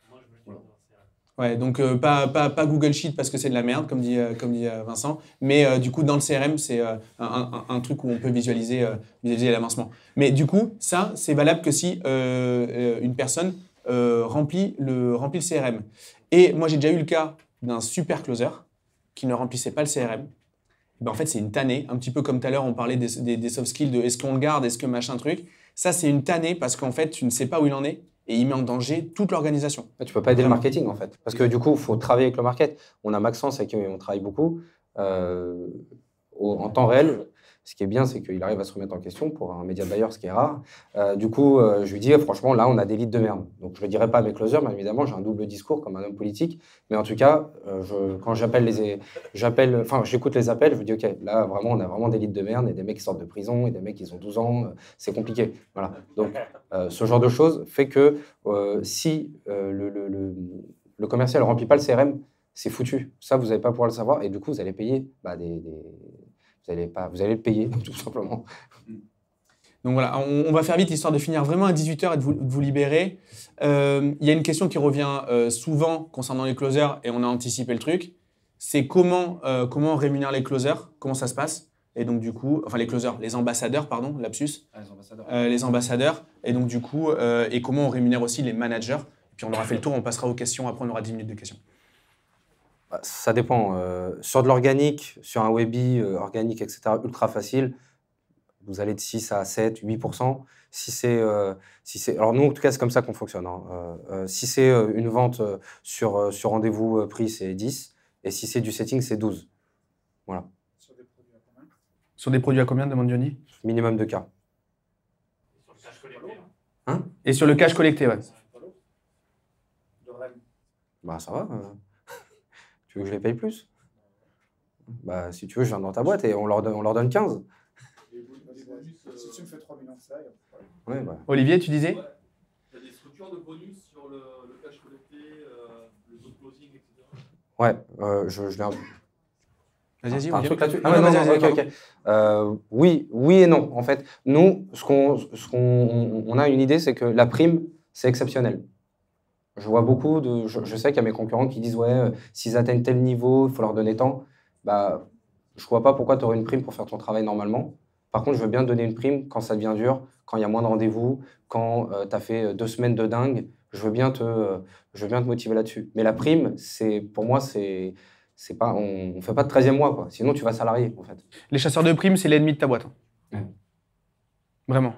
Speaker 5: Moi, je me le dis dans un CRM.
Speaker 1: Ouais, donc pas Google Sheet parce que c'est de la merde, comme dit Vincent, mais du coup, dans le CRM, c'est un truc où on peut visualiser l'avancement. Mais du coup, ça, c'est valable que si une personne remplit le CRM. Et moi, j'ai déjà eu le cas d'un super closer qui ne remplissait pas le CRM. Ben, en fait, c'est une tannée, un petit peu comme tout à l'heure, on parlait des soft skills, de est-ce qu'on le garde, est-ce que machin truc. Ça, c'est une tannée parce qu'en fait, tu ne sais pas où il en est. Et il met en danger toute l'organisation.
Speaker 2: Tu ne peux pas aider le marketing, en fait. Parce que du coup, il faut travailler avec le market. On a Maxence avec qui on travaille beaucoup. En temps réel, ce qui est bien, c'est qu'il arrive à se remettre en question pour un média buyer, ce qui est rare. Du coup, je lui dis, franchement, là, on a des leads de merde. Donc, je ne le dirai pas à mes closers, mais évidemment, j'ai un double discours comme un homme politique. Mais en tout cas, quand j'écoute les appels, je me dis, OK, là, vraiment, on a vraiment des leads de merde et des mecs qui sortent de prison et des mecs qui ont 12 ans. C'est compliqué. Voilà. Donc, ce genre de choses fait que si le commercial ne remplit pas le CRM, c'est foutu. Ça, vous n'allez pas pouvoir le savoir. Et du coup, vous allez payer vous allez le payer, tout simplement.
Speaker 1: Donc voilà, on va faire vite, histoire de finir vraiment à 18h et de vous libérer. Il y a une question qui revient souvent concernant les closers, et on a anticipé le truc. C'est comment on rémunère les closers, comment ça se passe. Et donc du coup, enfin les closers, les ambassadeurs, pardon, lapsus.
Speaker 5: Les ambassadeurs.
Speaker 1: Les ambassadeurs. Et donc du coup, et comment on rémunère aussi les managers. Et puis on aura fait le tour, on passera aux questions, après on aura 10 minutes de questions.
Speaker 2: Ça dépend. Sur de l'organique, sur un Webi organique, etc., ultra facile, vous allez de 6 à 7, 8%. Alors nous, en tout cas, c'est comme ça qu'on fonctionne. Hein. Si c'est une vente sur rendez-vous prix, c'est 10. Et si c'est du setting, c'est 12. Voilà.
Speaker 4: Sur des produits à combien?
Speaker 1: Sur des produits à combien, demande Johnny?
Speaker 2: Minimum de cas.
Speaker 5: Sur le cash collecté.
Speaker 2: Hein?
Speaker 1: Et sur le cash collecté, ouais.
Speaker 4: De Rennes.
Speaker 2: Bah ça va. Tu veux que je les paye plus? Bah si tu veux, je viens dans ta boîte et on leur donne 15.
Speaker 4: Si tu me fais 3 millions de ça, il y a pas de problème.
Speaker 2: Ouais, bah.
Speaker 1: Olivier, tu disais?
Speaker 5: Ouais. Il y a des structures de bonus sur le cash collecté, le taux de closing, etc.
Speaker 2: Ouais, je l'ai un...
Speaker 1: Vas-y,
Speaker 2: un truc là-dessus.
Speaker 1: Ah ouais,
Speaker 2: non,
Speaker 1: vas-y,
Speaker 2: ok. Oui et non. En fait, nous, on a une idée, c'est que la prime, c'est exceptionnel. Je vois beaucoup de... Je sais qu'il y a mes concurrents qui disent « Ouais, s'ils atteignent tel niveau, il faut leur donner tant. » Bah, je ne vois pas pourquoi tu aurais une prime pour faire ton travail normalement. Par contre, je veux bien te donner une prime quand ça devient dur, quand il y a moins de rendez-vous, quand tu as fait 2 semaines de dingue. Je veux bien te motiver là-dessus. Mais la prime, pour moi, c'est pas, on ne fait pas de 13e mois, quoi. Sinon, tu vas salarier, en fait.
Speaker 1: Les chasseurs de primes, c'est l'ennemi de ta boîte.
Speaker 2: Ouais.
Speaker 1: Vraiment.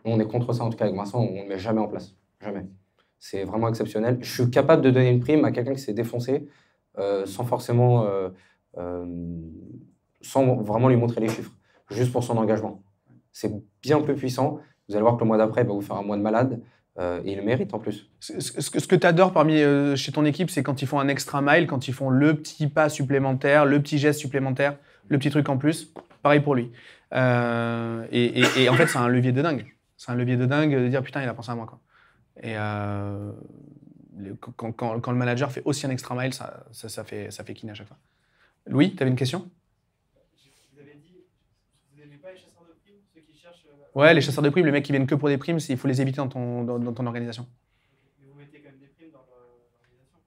Speaker 2: On est contre ça, en tout cas, avec Vincent, on ne le met jamais en place. Jamais. C'est vraiment exceptionnel. Je suis capable de donner une prime à quelqu'un qui s'est défoncé sans forcément, sans vraiment lui montrer les chiffres, juste pour son engagement. C'est bien plus puissant. Vous allez voir que le mois d'après, il va vous faire un mois de malade et il le mérite en plus.
Speaker 1: Ce que tu adores chez ton équipe, c'est quand ils font un extra mile, quand ils font le petit pas supplémentaire, le petit geste supplémentaire, le petit truc en plus. Pareil pour lui. Et en fait, c'est un levier de dingue. C'est un levier de dingue de dire putain, il a pensé à moi, quoi. Et quand le manager fait aussi un extra mile, ça fait kiné à chaque fois. Louis, tu avais une question?
Speaker 6: Vous avez dit, vous n'aimez pas les chasseurs de primes, ceux qui cherchent.
Speaker 1: Ouais, les chasseurs de primes, les mecs qui viennent que pour des primes, il faut les éviter dans ton organisation.
Speaker 6: Mais vous mettez quand même des primes dans l'organisation.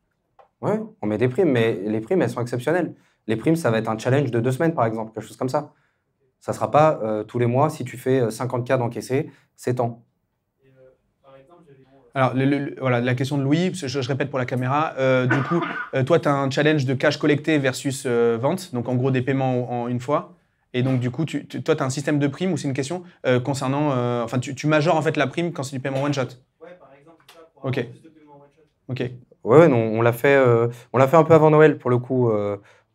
Speaker 2: Ouais, on met des primes, mais les primes, elles sont exceptionnelles. Les primes, ça va être un challenge de 2 semaines, par exemple, quelque chose comme ça. Ça ne sera pas tous les mois, si tu fais 50K d'encaissés, c'est tant.
Speaker 6: Et par exemple, j'avais.
Speaker 1: Alors, voilà, la question de Louis, je répète pour la caméra. Du coup, toi, tu as un challenge de cash collecté versus vente, donc en gros des paiements en une fois. Et donc, du coup, toi, tu as un système de prime ou c'est une question concernant. Enfin, tu majores en fait la prime quand c'est du paiement one shot.
Speaker 6: Ouais, par exemple, ça, pour
Speaker 1: Ok.
Speaker 6: avoir plus de paiements one shot.
Speaker 1: Ok.
Speaker 2: Ouais, non, on l'a fait un peu avant Noël, pour le coup,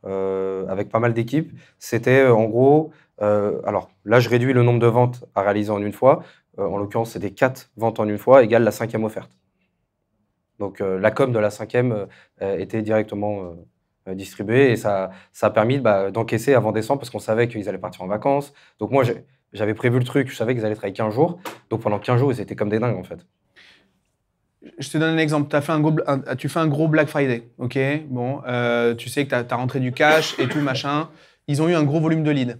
Speaker 2: avec pas mal d'équipes. C'était en gros. Alors là, je réduis le nombre de ventes à réaliser en une fois. En l'occurrence, c'était 4 ventes en une fois, égale la 5e offerte. Donc la com de la 5e était directement distribuée et ça a permis d'encaisser avant décembre parce qu'on savait qu'ils allaient partir en vacances. Donc moi, j'avais prévu le truc, je savais qu'ils allaient travailler 15 jours. Donc pendant 15 jours, ils étaient comme des dingues en fait.
Speaker 1: Je te donne un exemple. Tu fais un gros Black Friday, ok? Bon, tu sais que tu as rentré du cash et tout, machin. Ils ont eu un gros volume de leads.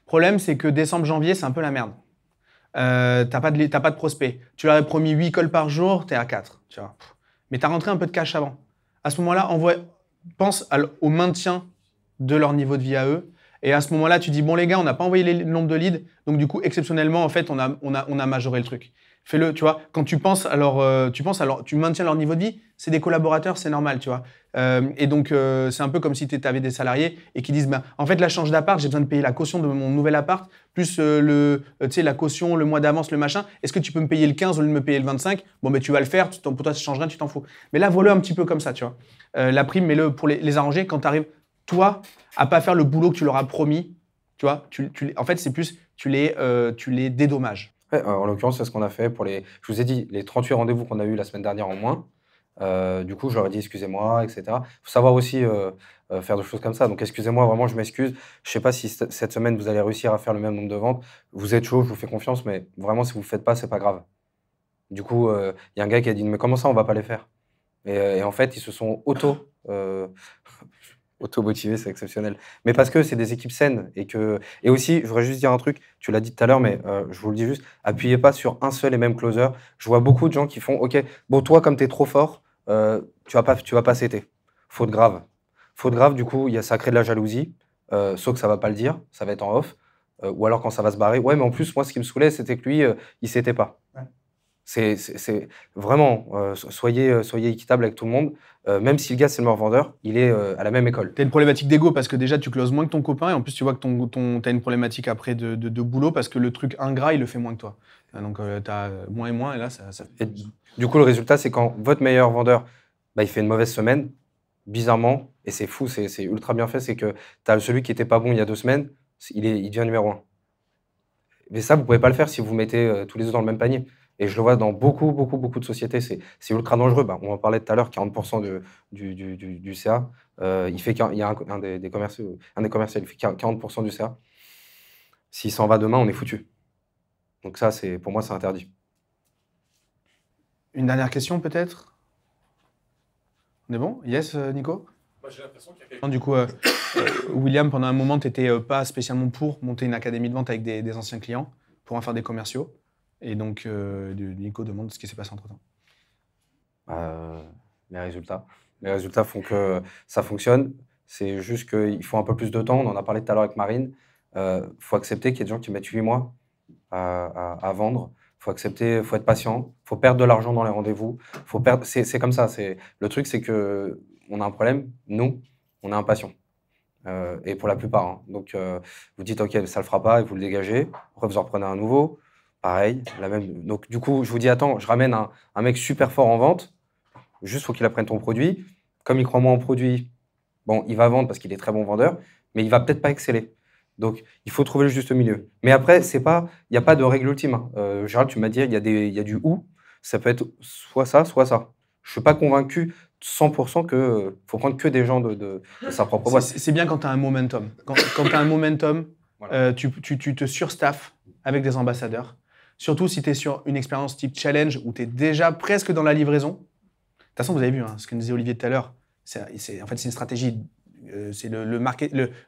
Speaker 1: Problème, c'est que décembre, janvier, c'est un peu la merde. T'as pas de prospects. Tu leur as promis 8 calls par jour, t'es à 4. Tu vois. Mais tu as rentré un peu de cash avant. À ce moment-là, pense au maintien de leur niveau de vie à eux. Et à ce moment-là, tu dis, bon les gars, on n'a pas envoyé le nombre de leads. Donc du coup, exceptionnellement, en fait, on a majoré le truc. Fais-le, tu vois. Quand tu maintiens leur niveau de vie, c'est des collaborateurs, c'est normal, tu vois. Et donc, c'est un peu comme si tu avais des salariés et qui disent, en fait, là, je change d'appart, j'ai besoin de payer la caution de mon nouvel appart, plus la caution, le mois d'avance, le machin. Est-ce que tu peux me payer le 15 au lieu de me payer le 25? Bon, mais tu vas le faire, pour toi, ça change rien, tu t'en fous. Mais là, vois-le un petit peu comme ça, tu vois. La prime, mets-le pour les arranger quand tu arrives, toi, à pas faire le boulot que tu leur as promis, tu vois. En fait, c'est plus, tu les dédommages.
Speaker 2: Ouais, en l'occurrence, c'est ce qu'on a fait pour je vous ai dit, les 38 rendez-vous qu'on a eu la semaine dernière en moins. Du coup, je leur ai dit excusez-moi, etc. Il faut savoir aussi faire des choses comme ça. Donc, excusez-moi, vraiment, je m'excuse. Je ne sais pas si cette semaine, vous allez réussir à faire le même nombre de ventes. Vous êtes chaud, je vous fais confiance, mais vraiment, si vous ne le faites pas, ce n'est pas grave. Du coup, il y a un gars qui a dit mais comment ça, on ne va pas les faire? Et en fait, ils se sont auto-motivés, c'est exceptionnel. Mais parce que c'est des équipes saines. Et aussi, je voudrais juste dire un truc, tu l'as dit tout à l'heure, mais je vous le dis juste, appuyez pas sur un seul et même closer. Je vois beaucoup de gens qui font ok, bon, toi, comme tu es trop fort, tu vas pas s'aider. Faute grave. Faute grave, du coup, ça crée de la jalousie, sauf que ça va pas le dire, ça va être en off. Ou alors quand ça va se barrer. Ouais, mais en plus, moi, ce qui me saoulait, c'était que lui, il s'était pas.
Speaker 1: Ouais.
Speaker 2: C'est vraiment, soyez équitable avec tout le monde. Même si le gars, c'est le meilleur vendeur, il est à la même école.
Speaker 1: Tu as une problématique d'ego parce que déjà, tu closes moins que ton copain et en plus, tu vois que tu as une problématique après de boulot parce que le truc ingrat, il le fait moins que toi. Donc, tu as moins et moins et là, ça fait...
Speaker 2: Et du coup, le résultat, c'est quand votre meilleur vendeur, il fait une mauvaise semaine, bizarrement, et c'est fou, c'est ultra bien fait, c'est que tu as celui qui était pas bon il y a 2 semaines, il devient numéro 1. Mais ça, vous pouvez pas le faire si vous mettez tous les œufs dans le même panier. Et je le vois dans beaucoup de sociétés, c'est ultra dangereux. On en parlait tout à l'heure, 40% du CA. Il y a un des commerciaux, il fait 40% du CA. S'il s'en va demain, on est foutu. Donc ça, pour moi, c'est interdit.
Speaker 1: Une dernière question, peut-être? On est bon? Yes, Nico?
Speaker 3: Moi, j'ai l'impression qu'il y a quelque...
Speaker 1: Du coup, William, pendant un moment, tu n'étais pas spécialement pour monter une académie de vente avec des anciens clients pour en faire des commerciaux. Et donc, Nico demande ce qui s'est passé entre-temps.
Speaker 2: Les résultats font que ça fonctionne. C'est juste qu'il faut un peu plus de temps. On en a parlé tout à l'heure avec Marine. Faut accepter qu'il y a des gens qui mettent 8 mois à vendre. Faut accepter, faut être patient. Faut perdre de l'argent dans les rendez-vous. C'est comme ça. Le truc, c'est que on a un problème. Nous, on est impatients. Et pour la plupart. Hein. Donc, vous dites ok, ça le fera pas, et vous le dégagez. Après, vous en reprenez un nouveau. Pareil, la même. Donc, du coup, je vous dis attends, je ramène un mec super fort en vente. Juste, il faut qu'il apprenne ton produit. Comme il croit moins en produit, bon, il va vendre parce qu'il est très bon vendeur, mais il va peut-être pas exceller. Donc, il faut trouver le juste milieu. Mais après, il n'y a pas de règle ultime. Hein. Gérald, tu m'as dit, il y a du ou. Ça peut être soit ça, soit ça. Je ne suis pas convaincu 100% qu'il faut prendre que des gens de sa propre boîte.
Speaker 1: C'est bien quand tu as un momentum. Quand tu as un momentum, voilà. Tu te surstaffes avec des ambassadeurs. Surtout si tu es sur une expérience type challenge où tu es déjà presque dans la livraison. De toute façon, vous avez vu ce que nous disait Olivier tout à l'heure. En fait, c'est une stratégie. C'est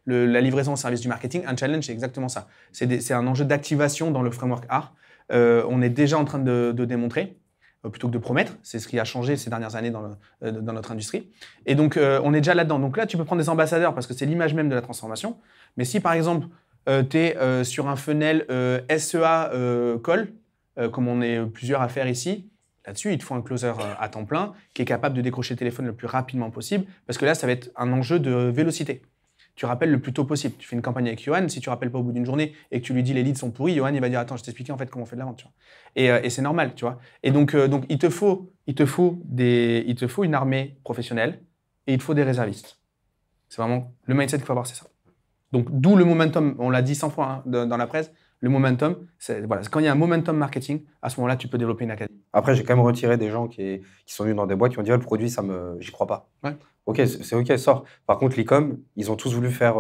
Speaker 1: la livraison au service du marketing. Un challenge, c'est exactement ça. C'est un enjeu d'activation dans le framework art. On est déjà en train de démontrer, plutôt que de promettre. C'est ce qui a changé ces dernières années dans notre industrie. Et donc, on est déjà là-dedans. Donc là, tu peux prendre des ambassadeurs parce que c'est l'image même de la transformation. Mais si, par exemple, tu es sur un funnel SEA call, comme on est plusieurs à faire ici, là-dessus, il te faut un closer à temps plein qui est capable de décrocher le téléphone le plus rapidement possible parce que là, ça va être un enjeu de vélocité. Tu rappelles le plus tôt possible. Tu fais une campagne avec Johan, si tu ne rappelles pas au bout d'une journée et que tu lui dis les leads sont pourris, Johan, il va dire « Attends, je t'explique en fait comment on fait de la vente. » tu vois. Et c'est normal, tu vois. Et donc il te faut une armée professionnelle et il te faut des réservistes. C'est vraiment le mindset qu'il faut avoir, c'est ça. Donc, d'où le momentum, on l'a dit 100 fois dans la presse, le momentum, voilà, quand il y a un momentum marketing, à ce moment-là, tu peux développer une académie.
Speaker 2: Après, j'ai quand même retiré des gens qui sont venus dans des boîtes qui ont dit « Le produit, j'y crois pas.
Speaker 1: Ouais. »
Speaker 2: Ok, c'est ok, sort. Par contre, l'e-com, ils ont tous voulu faire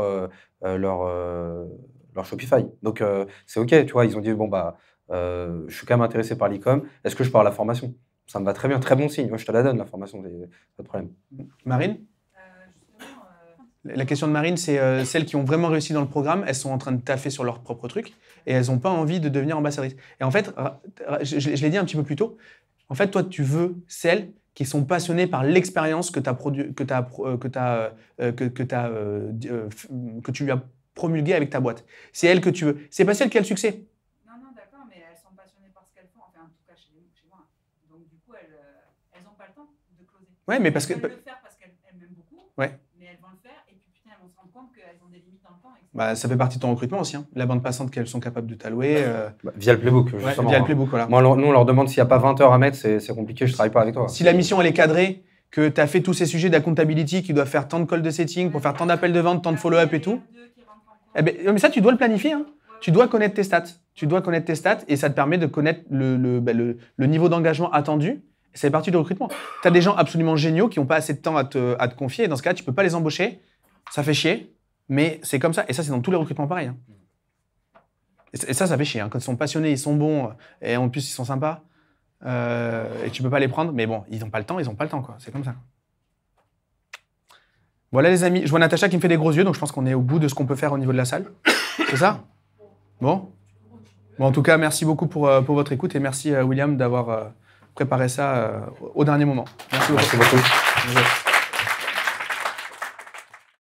Speaker 2: leur Shopify. Donc, c'est ok, tu vois, ils ont dit « Bon, je suis quand même intéressé par l'e-com, est-ce que je pars à la formation ?» Ça me va très bien, très bon signe. Moi, je te la donne, la formation, pas de problème.
Speaker 1: Marine ? La question de Marine, c'est celles qui ont vraiment réussi dans le programme, elles sont en train de taffer sur leur propre truc et elles n'ont pas envie de devenir ambassadrices. Et en fait, je l'ai dit un petit peu plus tôt, en fait, toi, tu veux celles qui sont passionnées par l'expérience que tu lui as promulguée avec ta boîte. C'est elles que tu veux. C'est pas celles qui ont le succès.
Speaker 7: Non, d'accord, mais elles sont passionnées par ce qu'elles font, enfin, en tout cas chez moi. Donc, du coup, elles n'ont pas le temps de closer.
Speaker 1: Ouais, mais parce que...
Speaker 7: Elles veulent le faire parce qu'elles m'aiment beaucoup.
Speaker 1: Ouais.
Speaker 7: Elles vont se rendre compte qu'elles ont des limites dans le temps.
Speaker 1: Bah, ça fait partie de ton recrutement aussi. Hein. La bande passante qu'elles sont capables de t'allouer.
Speaker 2: Via le playbook, justement.
Speaker 1: Via le playbook, voilà.
Speaker 2: Moi, nous, on leur demande s'il n'y a pas 20 heures à mettre, c'est compliqué, je ne travaille pas avec toi.
Speaker 1: Si la mission, elle est cadrée, que tu as fait tous ces sujets d'accountability qui doivent faire tant de calls de setting, pour faire tant d'appels de vente, tant de follow-up et tout, mais ça, tu dois le planifier. Hein. Tu dois connaître tes stats. Tu dois connaître tes stats et ça te permet de connaître le niveau d'engagement attendu. C'est partie du recrutement. Tu as des gens absolument géniaux qui n'ont pas assez de temps à te confier. Et dans ce cas, tu ne peux pas les embaucher. Ça fait chier. Mais c'est comme ça. Et ça, c'est dans tous les recrutements pareil. Hein. Et ça fait chier. Hein. Quand ils sont passionnés, ils sont bons. Et en plus, ils sont sympas. Et tu peux pas les prendre. Mais bon, ils n'ont pas le temps. Ils n'ont pas le temps. Quoi. C'est comme ça. Voilà, les amis. Je vois Natacha qui me fait des gros yeux. Donc, je pense qu'on est au bout de ce qu'on peut faire au niveau de la salle. C'est ça ? Bon, en tout cas, merci beaucoup pour votre écoute. Et merci, William, d'avoir préparé ça au dernier moment. Merci beaucoup.
Speaker 2: Merci beaucoup.